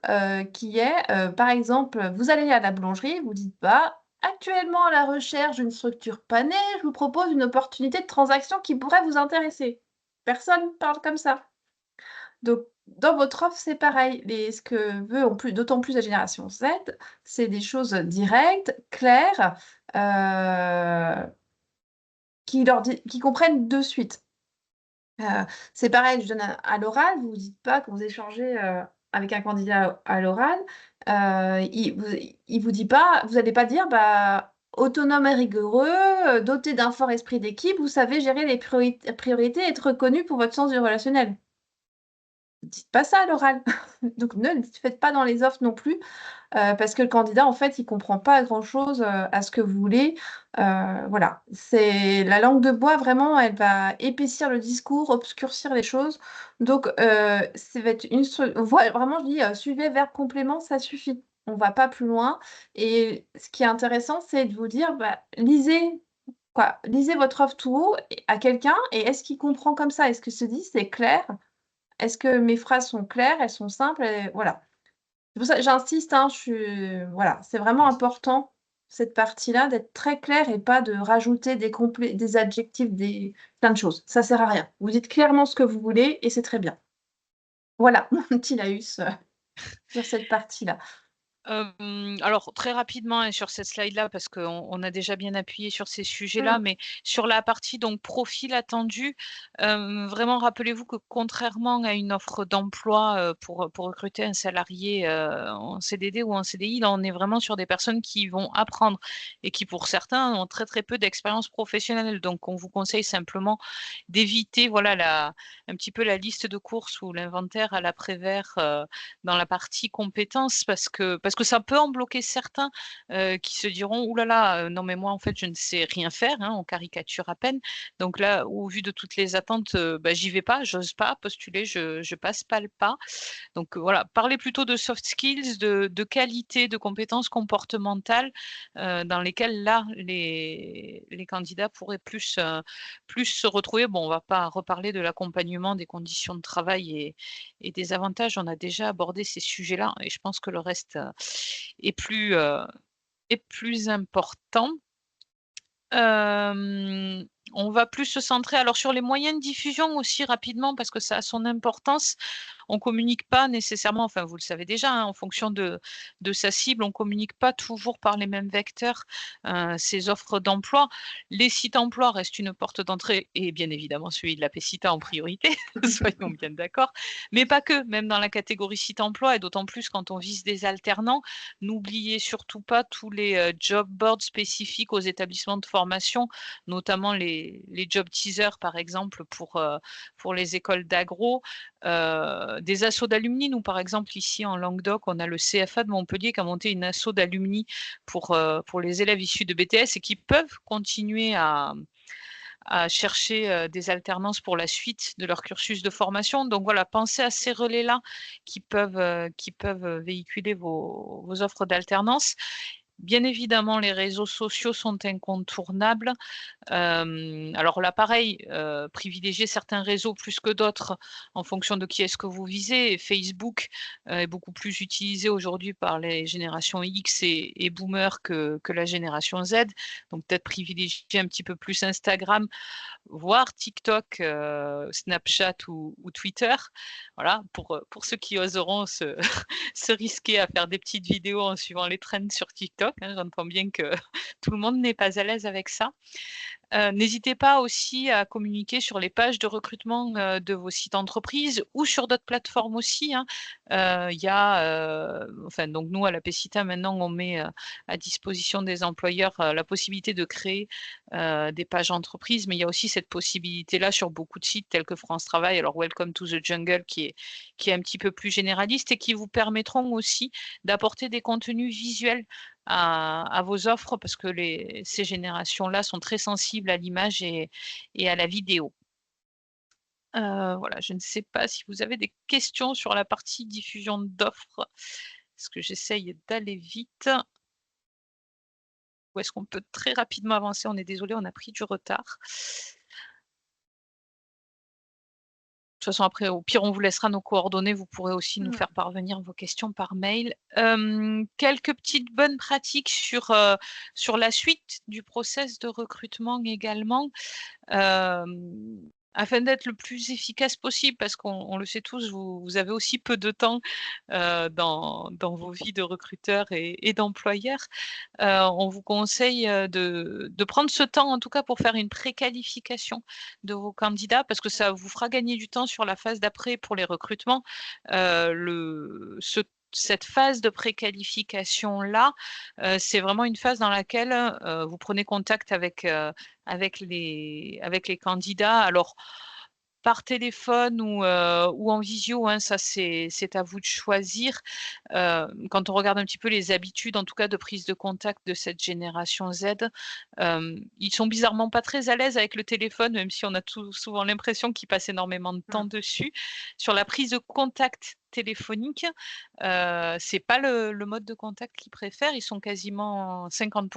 qui est, par exemple, vous allez à la boulangerie, vous dites pas: «Actuellement à la recherche d'une structure panée, je vous propose une opportunité de transaction qui pourrait vous intéresser». Personne parle comme ça. Donc, dans votre offre, c'est pareil. Ce que veut en plus d'autant plus la génération Z, c'est des choses directes, claires, qui comprennent de suite. Heu, c'est pareil, je donne à l'oral, vous dites pas quand vous échangez, avec un candidat à l'oral, il vous dit pas vous allez pas dire: «Autonome et rigoureux, doté d'un fort esprit d'équipe, vous savez gérer les priorités et être reconnu pour votre sens du relationnel». Dites pas ça à l'oral. Donc ne le faites pas dans les offres non plus, parce que le candidat, en fait, il comprend pas grand-chose, à ce que vous voulez. Voilà, c'est la langue de bois, vraiment, elle va épaissir le discours, obscurcir les choses. Donc ça va être vraiment, je dis, suivez verbe complément, ça suffit. On va pas plus loin et ce qui est intéressant, c'est de vous dire, lisez, quoi, lisez votre offre tout haut et à quelqu'un et est-ce qu'il comprend comme ça? Est-ce que se dit: «C'est clair? Est-ce que mes phrases sont claires? Elles sont simples?» et voilà. C'est pour ça que j'insiste, hein, voilà, c'est vraiment important, cette partie-là, d'être très clair et pas de rajouter des adjectifs, plein de choses. Ça sert à rien. Vous dites clairement ce que vous voulez et c'est très bien. Voilà, mon petit laïus, sur cette partie-là. Alors très rapidement, hein, sur cette slide-là, parce qu'on a déjà bien appuyé sur ces sujets-là, Mmh. mais sur la partie donc profil attendu, vraiment rappelez-vous que contrairement à une offre d'emploi, pour recruter un salarié, en CDD ou en CDI, là on est vraiment sur des personnes qui vont apprendre et qui pour certains ont très, très peu d'expérience professionnelle. Donc on vous conseille simplement d'éviter voilà un petit peu la liste de courses ou l'inventaire à l'après-vert, dans la partie compétences parce que ça peut en bloquer certains, qui se diront: «Ouh là là, non mais moi en fait je ne sais rien faire», hein, on caricature à peine. Donc là, au vu de toutes les attentes, j'y vais pas, j'ose pas postuler, je passe pas le pas. Donc voilà, parler plutôt de soft skills, de qualités, de compétences comportementales, dans lesquelles là, les candidats pourraient plus se retrouver. Bon, on va pas reparler de l'accompagnement, des conditions de travail et des avantages. On a déjà abordé ces sujets-là et je pense que le reste, est plus important. Hem On va plus se centrer alors sur les moyens de diffusion aussi rapidement parce que ça a son importance. On communique pas nécessairement, enfin vous le savez déjà, hein, en fonction de sa cible, on communique pas toujours par les mêmes vecteurs, ces offres d'emploi. Les sites emploi restent une porte d'entrée et bien évidemment celui de la Pessita en priorité, soyons bien d'accord. Mais pas que, même dans la catégorie site emploi et d'autant plus quand on vise des alternants, n'oubliez surtout pas tous les, job boards spécifiques aux établissements de formation, notamment les job teasers par exemple pour les écoles d'agro, des assos d'alumni. Nous, par exemple, ici en Languedoc, on a le CFA de Montpellier qui a monté une asso d'alumni pour les élèves issus de BTS et qui peuvent continuer à chercher des alternances pour la suite de leur cursus de formation. Donc voilà, pensez à ces relais-là qui peuvent véhiculer vos offres d'alternance. Bien évidemment, les réseaux sociaux sont incontournables. Alors là, pareil, privilégier certains réseaux plus que d'autres en fonction de qui est-ce que vous visez. Facebook est beaucoup plus utilisé aujourd'hui par les générations X et boomers que la génération Z. Donc peut-être privilégier un petit peu plus Instagram, voire TikTok, Snapchat ou Twitter. Voilà, pour ceux qui oseront se se risquer à faire des petites vidéos en suivant les trends sur TikTok, hein. J'entends bien que tout le monde n'est pas à l'aise avec ça. N'hésitez pas aussi à communiquer sur les pages de recrutement, de vos sites entreprises ou sur d'autres plateformes aussi, hein. Il y a, enfin donc nous à la Pessita maintenant on met, à disposition des employeurs, la possibilité de créer, des pages entreprises, mais il y a aussi cette possibilité-là sur beaucoup de sites tels que France Travail. Alors Welcome to the Jungle qui est un petit peu plus généraliste et qui vous permettront aussi d'apporter des contenus visuels à vos offres parce que ces générations-là sont très sensibles à l'image et à la vidéo. Voilà, je ne sais pas si vous avez des questions sur la partie diffusion d'offres, parce que j'essaye d'aller vite. Ou est-ce qu'on peut très rapidement avancer? On est désolé, on a pris du retard. De toute façon, après, au pire, on vous laissera nos coordonnées. Vous pourrez aussi nous faire parvenir vos questions par mail. Quelques petites bonnes pratiques sur la suite du process de recrutement également. Afin d'être le plus efficace possible, parce qu'on le sait tous, vous avez aussi peu de temps, dans vos vies de recruteurs et d'employeurs. On vous conseille, de prendre ce temps, en tout cas, pour faire une préqualification de vos candidats, parce que ça vous fera gagner du temps sur la phase d'après pour les recrutements. Cette phase de préqualification-là, c'est vraiment une phase dans laquelle, vous prenez contact avec les candidats. Alors, par téléphone ou en visio, hein, ça c'est à vous de choisir. Quand on regarde un petit peu les habitudes, en tout cas de prise de contact de cette génération Z, ils sont bizarrement pas très à l'aise avec le téléphone, même si on a souvent l'impression qu'ils passent énormément de temps dessus. Sur la prise de contact téléphonique, c'est pas le mode de contact qu'ils préfèrent. Ils sont quasiment 50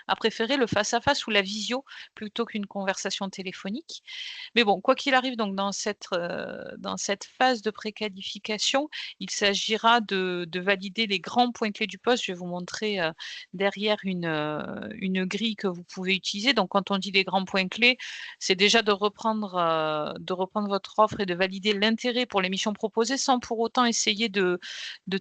à préférer le face à face ou la visio plutôt qu'une conversation téléphonique. Mais bon, quoi qu'il arrive donc dans cette phase de préqualification, il s'agira de valider les grands points clés du poste. Je vais vous montrer, derrière une grille que vous pouvez utiliser. Donc quand on dit les grands points clés, c'est déjà de reprendre votre offre et de valider l'intérêt pour les missions proposées sans pour autant essayer de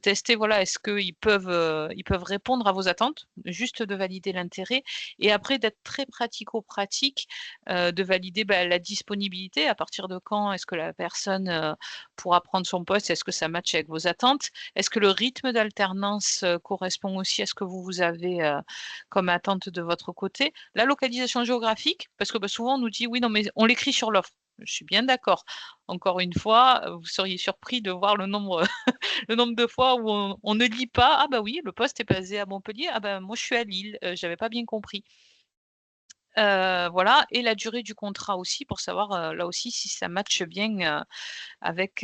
tester, voilà, est-ce qu'ils peuvent répondre à vos attentes? Juste de valider l'intérêt et après d'être très pratico-pratique, de valider, la disponibilité. À partir de quand est-ce que la personne, pourra prendre son poste? Est-ce que ça matche avec vos attentes? Est-ce que le rythme d'alternance, correspond aussi à ce que vous avez, comme attente de votre côté? La localisation géographique, parce que, souvent on nous dit: «Oui, non, mais on l'écrit sur l'offre». Je suis bien d'accord. Encore une fois, vous seriez surpris de voir le nombre le nombre de fois où on ne lit pas: «Ah bah oui, le poste est basé à Montpellier. Ah bah moi je suis à Lille, j'avais pas bien compris». Voilà et la durée du contrat aussi pour savoir, là aussi si ça matche bien, avec,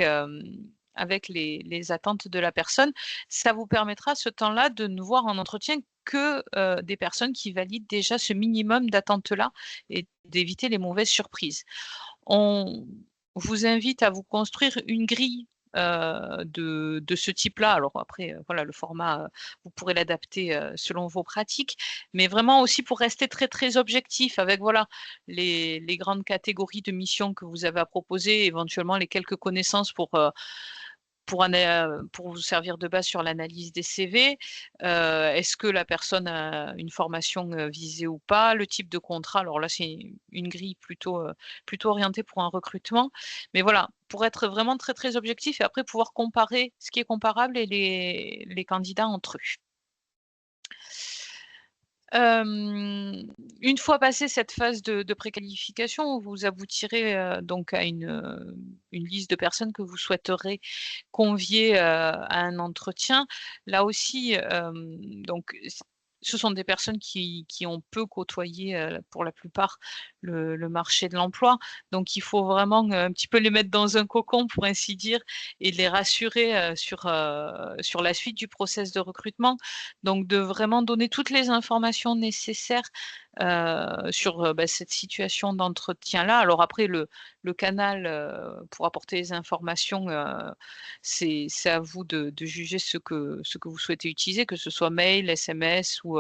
avec les attentes de la personne. Ça vous permettra ce temps-là de ne voir en entretien que, des personnes qui valident déjà ce minimum d'attentes-là et d'éviter les mauvaises surprises. On vous invite à vous construire une grille, de ce type-là. Alors après, voilà, le format, vous pourrez l'adapter, selon vos pratiques, mais vraiment aussi pour rester très, très objectif avec, voilà, les grandes catégories de missions que vous avez à proposer, éventuellement les quelques connaissances pour vous servir de base sur l'analyse des CV. Est-ce que la personne a une formation, visée ou pas? Le type de contrat, alors là, c'est une grille plutôt orientée pour un recrutement. Mais voilà, pour être vraiment très, très objectif et après pouvoir comparer ce qui est comparable et les candidats entre eux. Une fois passée cette phase de préqualification, vous aboutirez, donc à une liste de personnes que vous souhaiterez convier, à un entretien. Là aussi, donc ce sont des personnes qui ont peu côtoyé, pour la plupart, le marché de l'emploi. Donc il faut vraiment, un petit peu les mettre dans un cocon, pour ainsi dire, et les rassurer, sur la suite du process de recrutement. Donc de vraiment donner toutes les informations nécessaires, sur, cette situation d'entretien-là. Alors après le canal, pour apporter les informations, c'est à vous de juger ce que vous souhaitez utiliser, que ce soit mail, SMS ou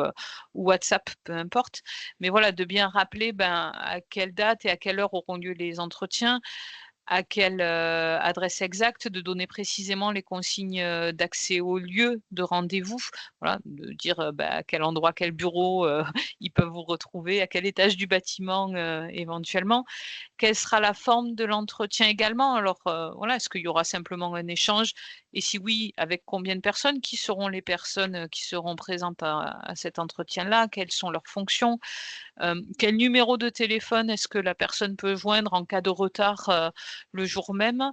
WhatsApp, peu importe. Mais voilà, de bien rappeler, à quelle date et à quelle heure auront lieu les entretiens, à quelle, adresse exacte, de donner précisément les consignes, d'accès au lieu de rendez-vous. Voilà, de dire, à quel endroit, quel bureau, ils peuvent vous retrouver, à quel étage du bâtiment, éventuellement. Quelle sera la forme de l'entretien également? Alors, voilà, est-ce qu'il y aura simplement un échange? Et si oui, avec combien de personnes? Qui seront les personnes, qui seront présentes à cet entretien-là? Quelles sont leurs fonctions? Quel numéro de téléphone est-ce que la personne peut joindre en cas de retard, le jour même?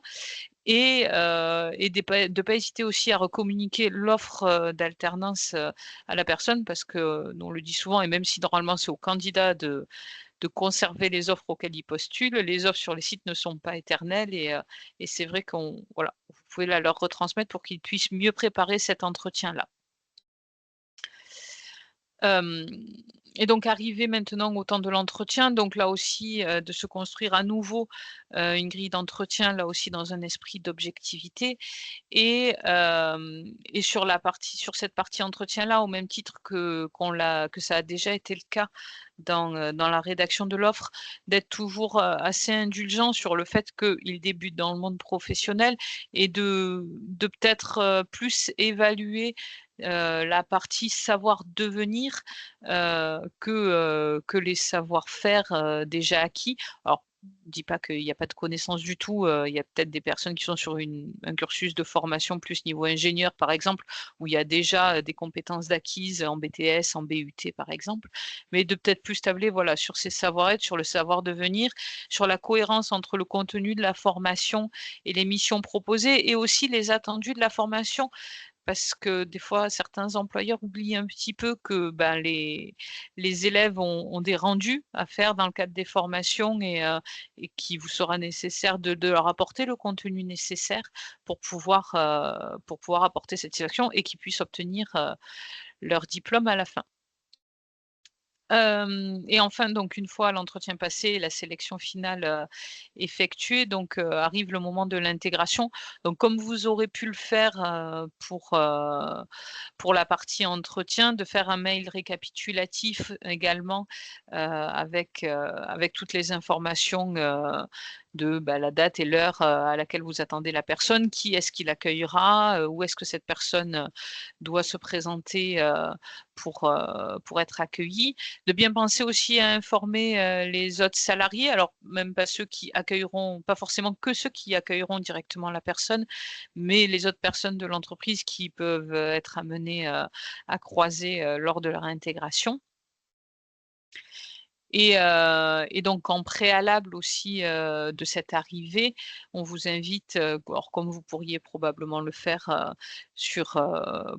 Et de pas hésiter aussi à recommuniquer l'offre, d'alternance, à la personne parce que, nous on le dit souvent et même si normalement c'est au candidat de conserver les offres auxquelles ils postulent, les offres sur les sites ne sont pas éternelles et c'est vrai qu'on voilà, vous pouvez la leur retransmettre pour qu'ils puissent mieux préparer cet entretien-là. Hem et donc arrivé maintenant au temps de l'entretien, donc là aussi, de se construire à nouveau, une grille d'entretien, là aussi dans un esprit d'objectivité et sur cette partie entretien-là, au même titre que ça a déjà été le cas dans la rédaction de l'offre, d'être toujours, assez indulgent sur le fait qu'ils débutent dans le monde professionnel et de peut-être, plus évaluer, la partie savoir devenir, que les savoir-faire, déjà acquis. Alors, je dis pas qu'il y a pas de connaissances du tout, il y a peut-être des personnes qui sont sur un cursus de formation plus niveau ingénieur, par exemple, où il y a déjà, des compétences d'acquises en BTS, en BUT, par exemple. Mais de peut-être plus tabler, voilà, sur ces savoir-être, sur le savoir devenir, sur la cohérence entre le contenu de la formation et les missions proposées et aussi les attendus de la formation. Parce que des fois, certains employeurs oublient un petit peu que, les élèves ont des rendus à faire dans le cadre des formations et qu'il vous sera nécessaire de leur apporter le contenu nécessaire pour pouvoir apporter satisfaction et qu'ils puissent obtenir, leur diplôme à la fin. Et enfin, donc une fois l'entretien passé, la sélection finale, effectuée, donc arrive le moment de l'intégration. Donc comme vous aurez pu le faire, pour la partie entretien, de faire un mail récapitulatif également, avec toutes les informations, la date et l'heure, à laquelle vous attendez la personne, qui est-ce qui l'accueillera, où est-ce que cette personne, doit se présenter, pour être accueillie. De bien penser aussi à informer, les autres salariés, alors même pas ceux qui accueilleront pas forcément que ceux qui accueilleront directement la personne, mais les autres personnes de l'entreprise qui peuvent, être amenées, à croiser, lors de leur intégration. Et donc en préalable aussi, de cette arrivée, on vous invite, alors comme vous pourriez probablement le faire,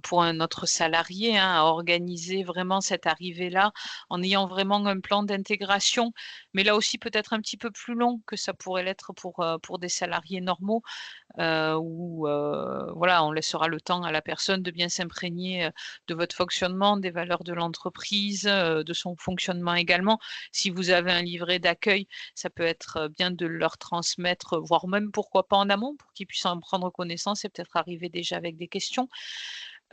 pour un autre salarié, hein, à organiser vraiment cette arrivée-là en ayant vraiment un plan d'intégration. Mais là aussi peut-être un petit peu plus long que ça pourrait l'être pour des salariés normaux où, voilà, on laissera le temps à la personne de bien s'imprégner, de votre fonctionnement, des valeurs de l'entreprise, de son fonctionnement également si vous avez un livret d'accueil, ça peut être bien de leur transmettre, voire même pourquoi pas en amont pour qu'ils puissent en prendre connaissance et peut-être arriver déjà avec des questions.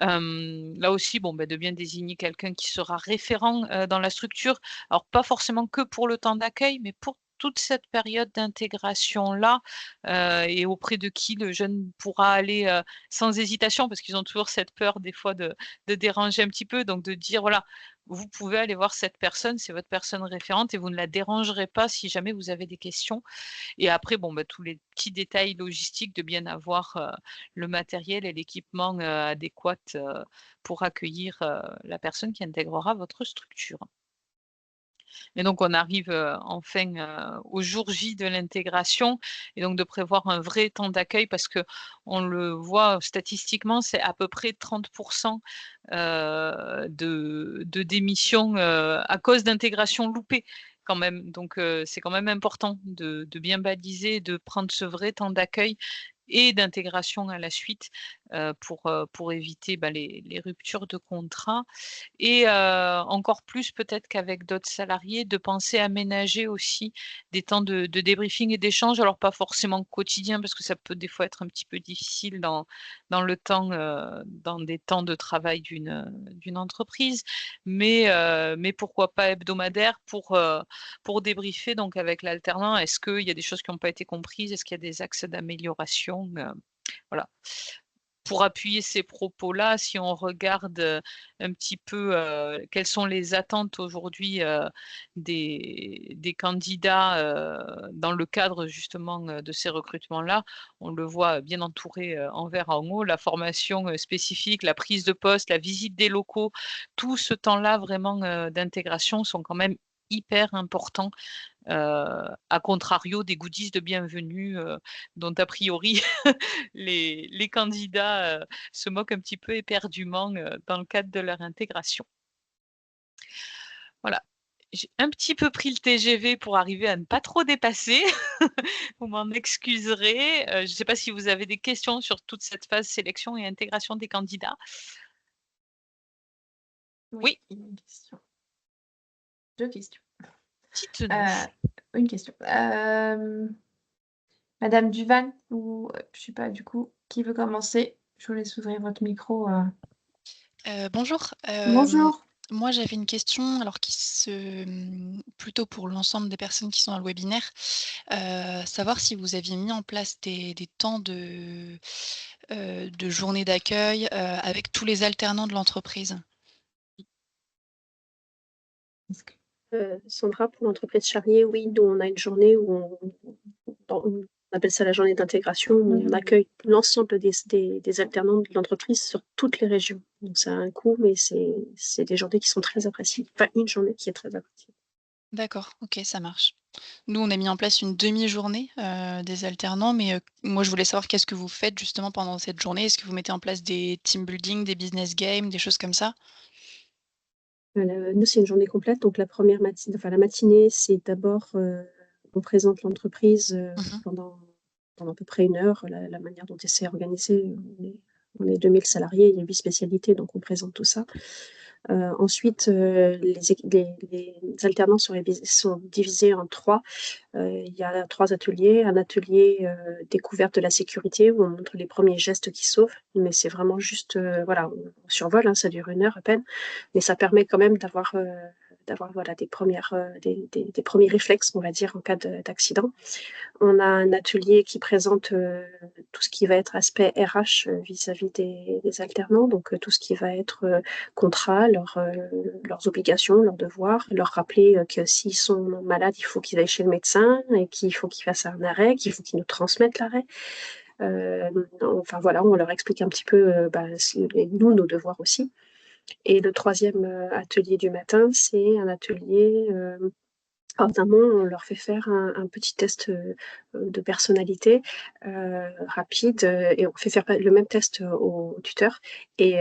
Là aussi, bon, de bien désigner quelqu'un qui sera référent, dans la structure. Alors pas forcément que pour le temps d'accueil, mais pour toute cette période d'intégration-là, et auprès de qui le jeune pourra aller, sans hésitation, parce qu'ils ont toujours cette peur des fois de déranger un petit peu, donc de dire: «Voilà, vous pouvez aller voir cette personne, c'est votre personne référente et vous ne la dérangerez pas si jamais vous avez des questions». Et après, bon, tous les petits détails logistiques de bien avoir, le matériel et l'équipement, adéquat, pour accueillir, la personne qui intégrera votre structure. Et donc on arrive, enfin, au jour J de l'intégration et donc de prévoir un vrai temps d'accueil parce que on le voit statistiquement, c'est à peu près 30 de démissions, à cause d'intégration loupée quand même. Donc c'est quand même important de bien baliser, de prendre ce vrai temps d'accueil et d'intégration à la suite, pour éviter, les ruptures de contrat et encore plus peut-être qu'avec d'autres salariés, de penser à aménager aussi des temps de débriefing et d'échange. Alors pas forcément quotidien parce que ça peut des fois être un petit peu difficile dans le temps, dans des temps de travail d'une entreprise, mais pourquoi pas hebdomadaire pour débriefer donc avec l'alternant. Est-ce qu'il y a des choses qui n'ont pas été comprises? Est-ce qu'il y a des axes d'amélioration? Voilà. Pour appuyer ces propos-là, si on regarde, un petit peu, quelles sont les attentes aujourd'hui, des candidats, dans le cadre justement, de ces recrutements-là, on le voit bien entouré, en vert en haut. La formation, spécifique, la prise de poste, la visite des locaux, tout ce temps-là vraiment, d'intégration sont quand même hyper importants, à contrario des goodies de bienvenue, dont a priori les candidats, se moquent un petit peu éperdument, dans le cadre de leur intégration. Voilà. J'ai un petit peu pris le TGV pour arriver à ne pas trop dépasser. Vous m'en excuserez. Je ne sais pas si vous avez des questions sur toute cette phase sélection et intégration des candidats? Oui, Oui, il y a une question. 2 questions. dites-nous. Une question. Madame Duval ou je sais pas du coup, qui veut commencer? Je vous laisse ouvrir votre micro. Bonjour, Bonjour. moi j'avais une question alors plutôt pour l'ensemble des personnes qui sont dans le webinaire, savoir si vous aviez mis en place des temps de journée d'accueil, avec tous les alternants de l'entreprise? Est-ce que Sandra, pour l'entreprise Charrier, oui, nous, on a une journée où on appelle ça la journée d'intégration, où on accueille l'ensemble des alternants de l'entreprise sur toutes les régions. Donc ça a un coût, mais c'est des journées qui sont très appréciées. Enfin, une journée qui est très appréciée. D'accord, OK, ça marche. Nous, on a mis en place une demi-journée, des alternants, mais moi je voulais savoir qu'est-ce que vous faites justement pendant cette journée? Est-ce que vous mettez en place des team building, des business games, des choses comme ça? Nous, c'est une journée complète, donc la matinée, c'est d'abord, on présente l'entreprise, Mmh. pendant à peu près 1 heure, la manière dont c'est organisé. On est 2000 salariés, il y a 8 spécialités, donc on présente tout ça. Ensuite, les alternants sont divisés en 3. Il y a 3 ateliers. Un atelier, découverte de la sécurité où on montre les premiers gestes qui sauvent, mais c'est vraiment juste, voilà, on survole, hein, ça dure 1 heure à peine, mais ça permet quand même d'avoir voilà des premiers réflexes, on va dire, en cas d'accident. On a un atelier qui présente, tout ce qui va être aspect RH, vis-à-vis des alternants, donc tout ce qui va être, contrat, leurs obligations, leurs devoirs, leur rappeler, que s'ils sont malades, il faut qu'ils aillent chez le médecin et qu'il faut qu'ils fassent un arrêt, qu'il faut qu'ils nous transmettent l'arrêt. Enfin voilà, on leur explique un petit peu, nous, nos devoirs aussi. Et le troisième atelier du matin, c'est un atelier, ardemment, on leur fait faire un petit test, de personnalité, rapide, et on fait faire le même test, aux tuteurs et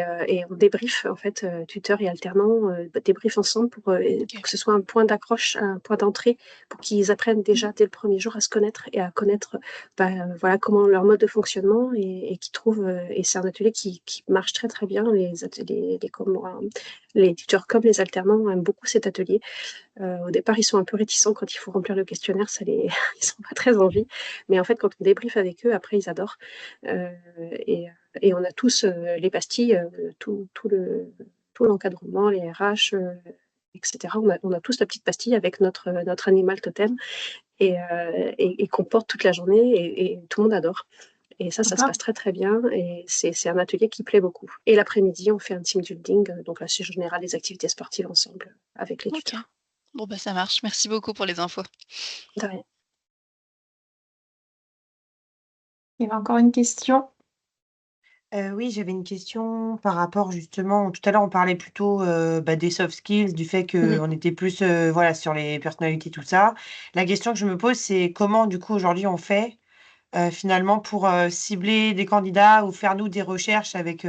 on débriefe en fait, tuteurs et alternants, débriefent ensemble OK. pour que ce soit un point d'accroche, un point d'entrée pour qu'ils apprennent déjà dès le premier jour à se connaître et à connaître, voilà comment leur mode de fonctionnement et qu'ils trouvent, et c'est un atelier qui marche très, très bien. Les tuteurs comme les alternants aiment beaucoup cet atelier. Au départ, ils sont un peu réticents quand il faut remplir le questionnaire, ils sont pas très envie. Mais en fait, quand on débriefe avec eux, après, ils adorent. Et, et on a tous les pastilles, tout l'encadrement, les RH, etc. On a tous la petite pastille avec notre animal totem et qu'on porte toute la journée et tout le monde adore. Et ça se Sympa. passe très très bien et c'est un atelier qui plaît beaucoup. Et l'après-midi, on fait un team building, donc là, c'est en général des activités sportives ensemble avec les OK. tuteurs. Bon, bah, ça marche. Merci beaucoup pour les infos. De rien. Il y avait encore une question? Oui, j'avais une question par rapport justement tout à l'heure, on parlait plutôt, des soft skills, du fait Mmh. qu'on était plus, voilà, sur les personnalités, tout ça. La question que je me pose, c'est comment, du coup, aujourd'hui, on fait, finalement pour, cibler des candidats ou faire, nous, des recherches avec,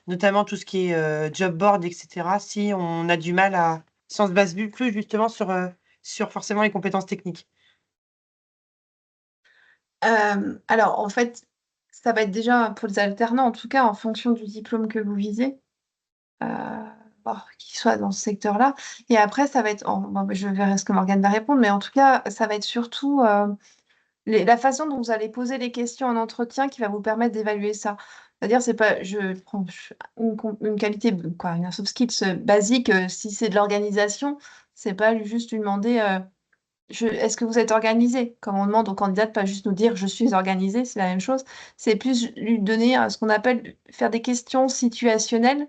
notamment tout ce qui est, job board et cetera, si on a du mal à si on se base plus justement sur forcément les compétences techniques? Alors en fait, ça va être déjà pour les alternants, en tout cas, en fonction du diplôme que vous visez, heu, bon, qu'il soit dans ce secteur-là et après ça va être bon, je verrai ce que Morgane va répondre, mais en tout cas, ça va être surtout, la façon dont vous allez poser les questions en entretien qui va vous permettre d'évaluer ça. C'est-à-dire, c'est pas je prends une qualité, quoi, un soft skills basique, si c'est de l'organisation, c'est pas juste lui demander, est-ce que vous êtes organisé? Comme on demande aux candidats de pas juste nous dire: «Je suis organisé», c'est la même chose. C'est plus lui donner, ce qu'on appelle faire des questions situationnelles,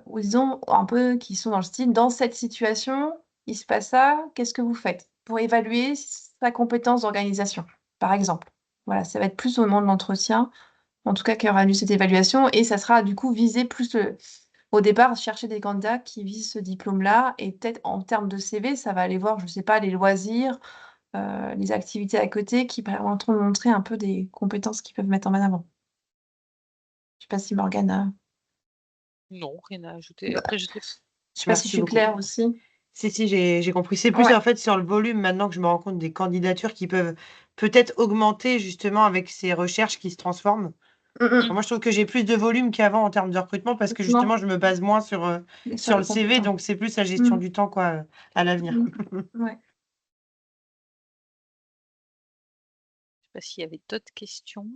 où ils ont un peu qui sont dans le style: «Dans cette situation, il se passe ça, qu'est-ce que vous faites?» pour évaluer sa compétence d'organisation, par exemple. Voilà, ça va être plus au moment de l'entretien, en tout cas qu'il y aura eu cette évaluation et ça sera du coup visé plus, au départ, chercher des candidats qui visent ce diplôme-là et peut-être en termes de CV, ça va aller voir, je sais pas, les loisirs, les activités à côté qui permettront de montrer un peu des compétences qu'ils peuvent mettre en avant. Je sais pas si Morgane a Non, rien à ajouter. bah, Après, je sais je sais pas si je Merci suis beaucoup. claire aussi? Si, si, j'ai compris. C'est plus, Ouais. en fait, sur le volume maintenant que je me rends compte des candidatures qui peuvent peut-être augmenter justement avec ces recherches qui se transforment. Mmh mmh, Enfin, moi, je trouve que j'ai plus de volume qu'avant en termes de recrutement parce que Non, justement, je me base moins mais sur sur les le CV, compétences. donc c'est plus la gestion Mmh. du temps, quoi, à l'avenir. Mmh. Ouais. je sais pas s'il y avait d'autres questions?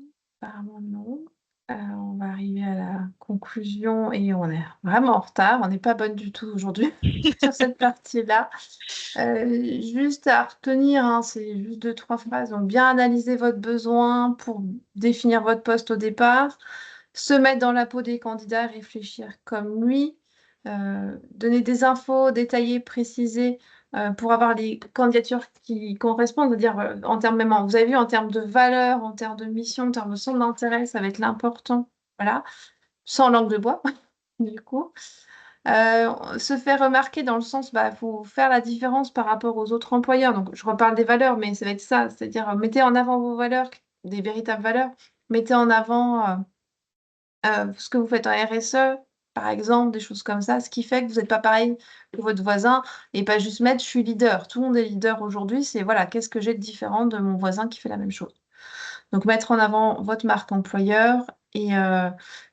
Apparemment non. On va arriver à la conclusion et on est vraiment en retard. On n'est pas bonne du tout aujourd'hui sur cette partie-là. Juste à retenir, hein, c'est juste 2-3 phrases. Donc bien analyser votre besoin pour définir votre poste au départ, se mettre dans la peau des candidats, réfléchir comme lui, donner des infos détaillées, précisées, pour avoir les candidatures qui correspondent, c'est-à-dire, en termes même vous avez vu en termes de valeur, en termes de mission, en termes de centre d'intérêt, ça va être l'important, voilà, sans langue de bois, du coup. Se faire remarquer dans le sens, bah, faut faire la différence par rapport aux autres employeurs. Donc je reparle des valeurs, mais ça va être ça, c'est-à-dire, mettez en avant vos valeurs, des véritables valeurs. Mettez en avant, ce que vous faites en RSE, par exemple, des choses comme ça, ce qui fait que vous êtes pas pareil que votre voisin et pas juste mettre: «Je suis leader». Tout le monde est leader aujourd'hui, c'est voilà, qu'est-ce que j'ai de différent de mon voisin qui fait la même chose? Donc mettre en avant votre marque employeur et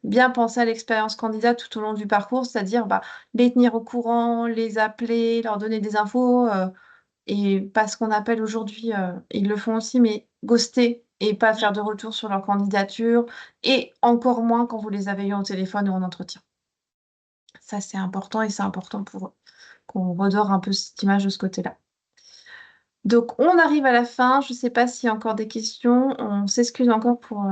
bien penser à l'expérience candidat tout au long du parcours, c'est-à-dire, bah, les tenir au courant, les appeler, leur donner des infos, et pas ce qu'on appelle aujourd'hui, ils le font aussi, mais ghoster et pas Mmh. faire de retour sur leur candidature et encore moins quand vous les avez eus au téléphone ou en entretien. Ça, c'est important et c'est important pour eux, qu'on redore un peu cette image de ce côté-là. Donc on arrive à la fin, je ne sais pas s'il y a encore des questions. On s'excuse encore pour,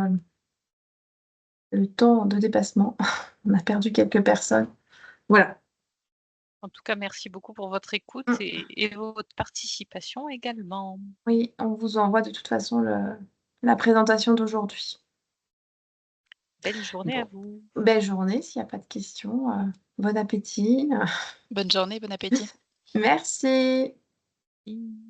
le temps de dépassement. On a perdu quelques personnes. Voilà. En tout cas, merci beaucoup pour votre écoute Mmh. et votre participation également. Oui, on vous envoie de toute façon la présentation d'aujourd'hui. Belle journée à Bon, vous. belle journée s'il y a pas de questions, bon appétit. Bonne journée, bon appétit. Merci. Mmh.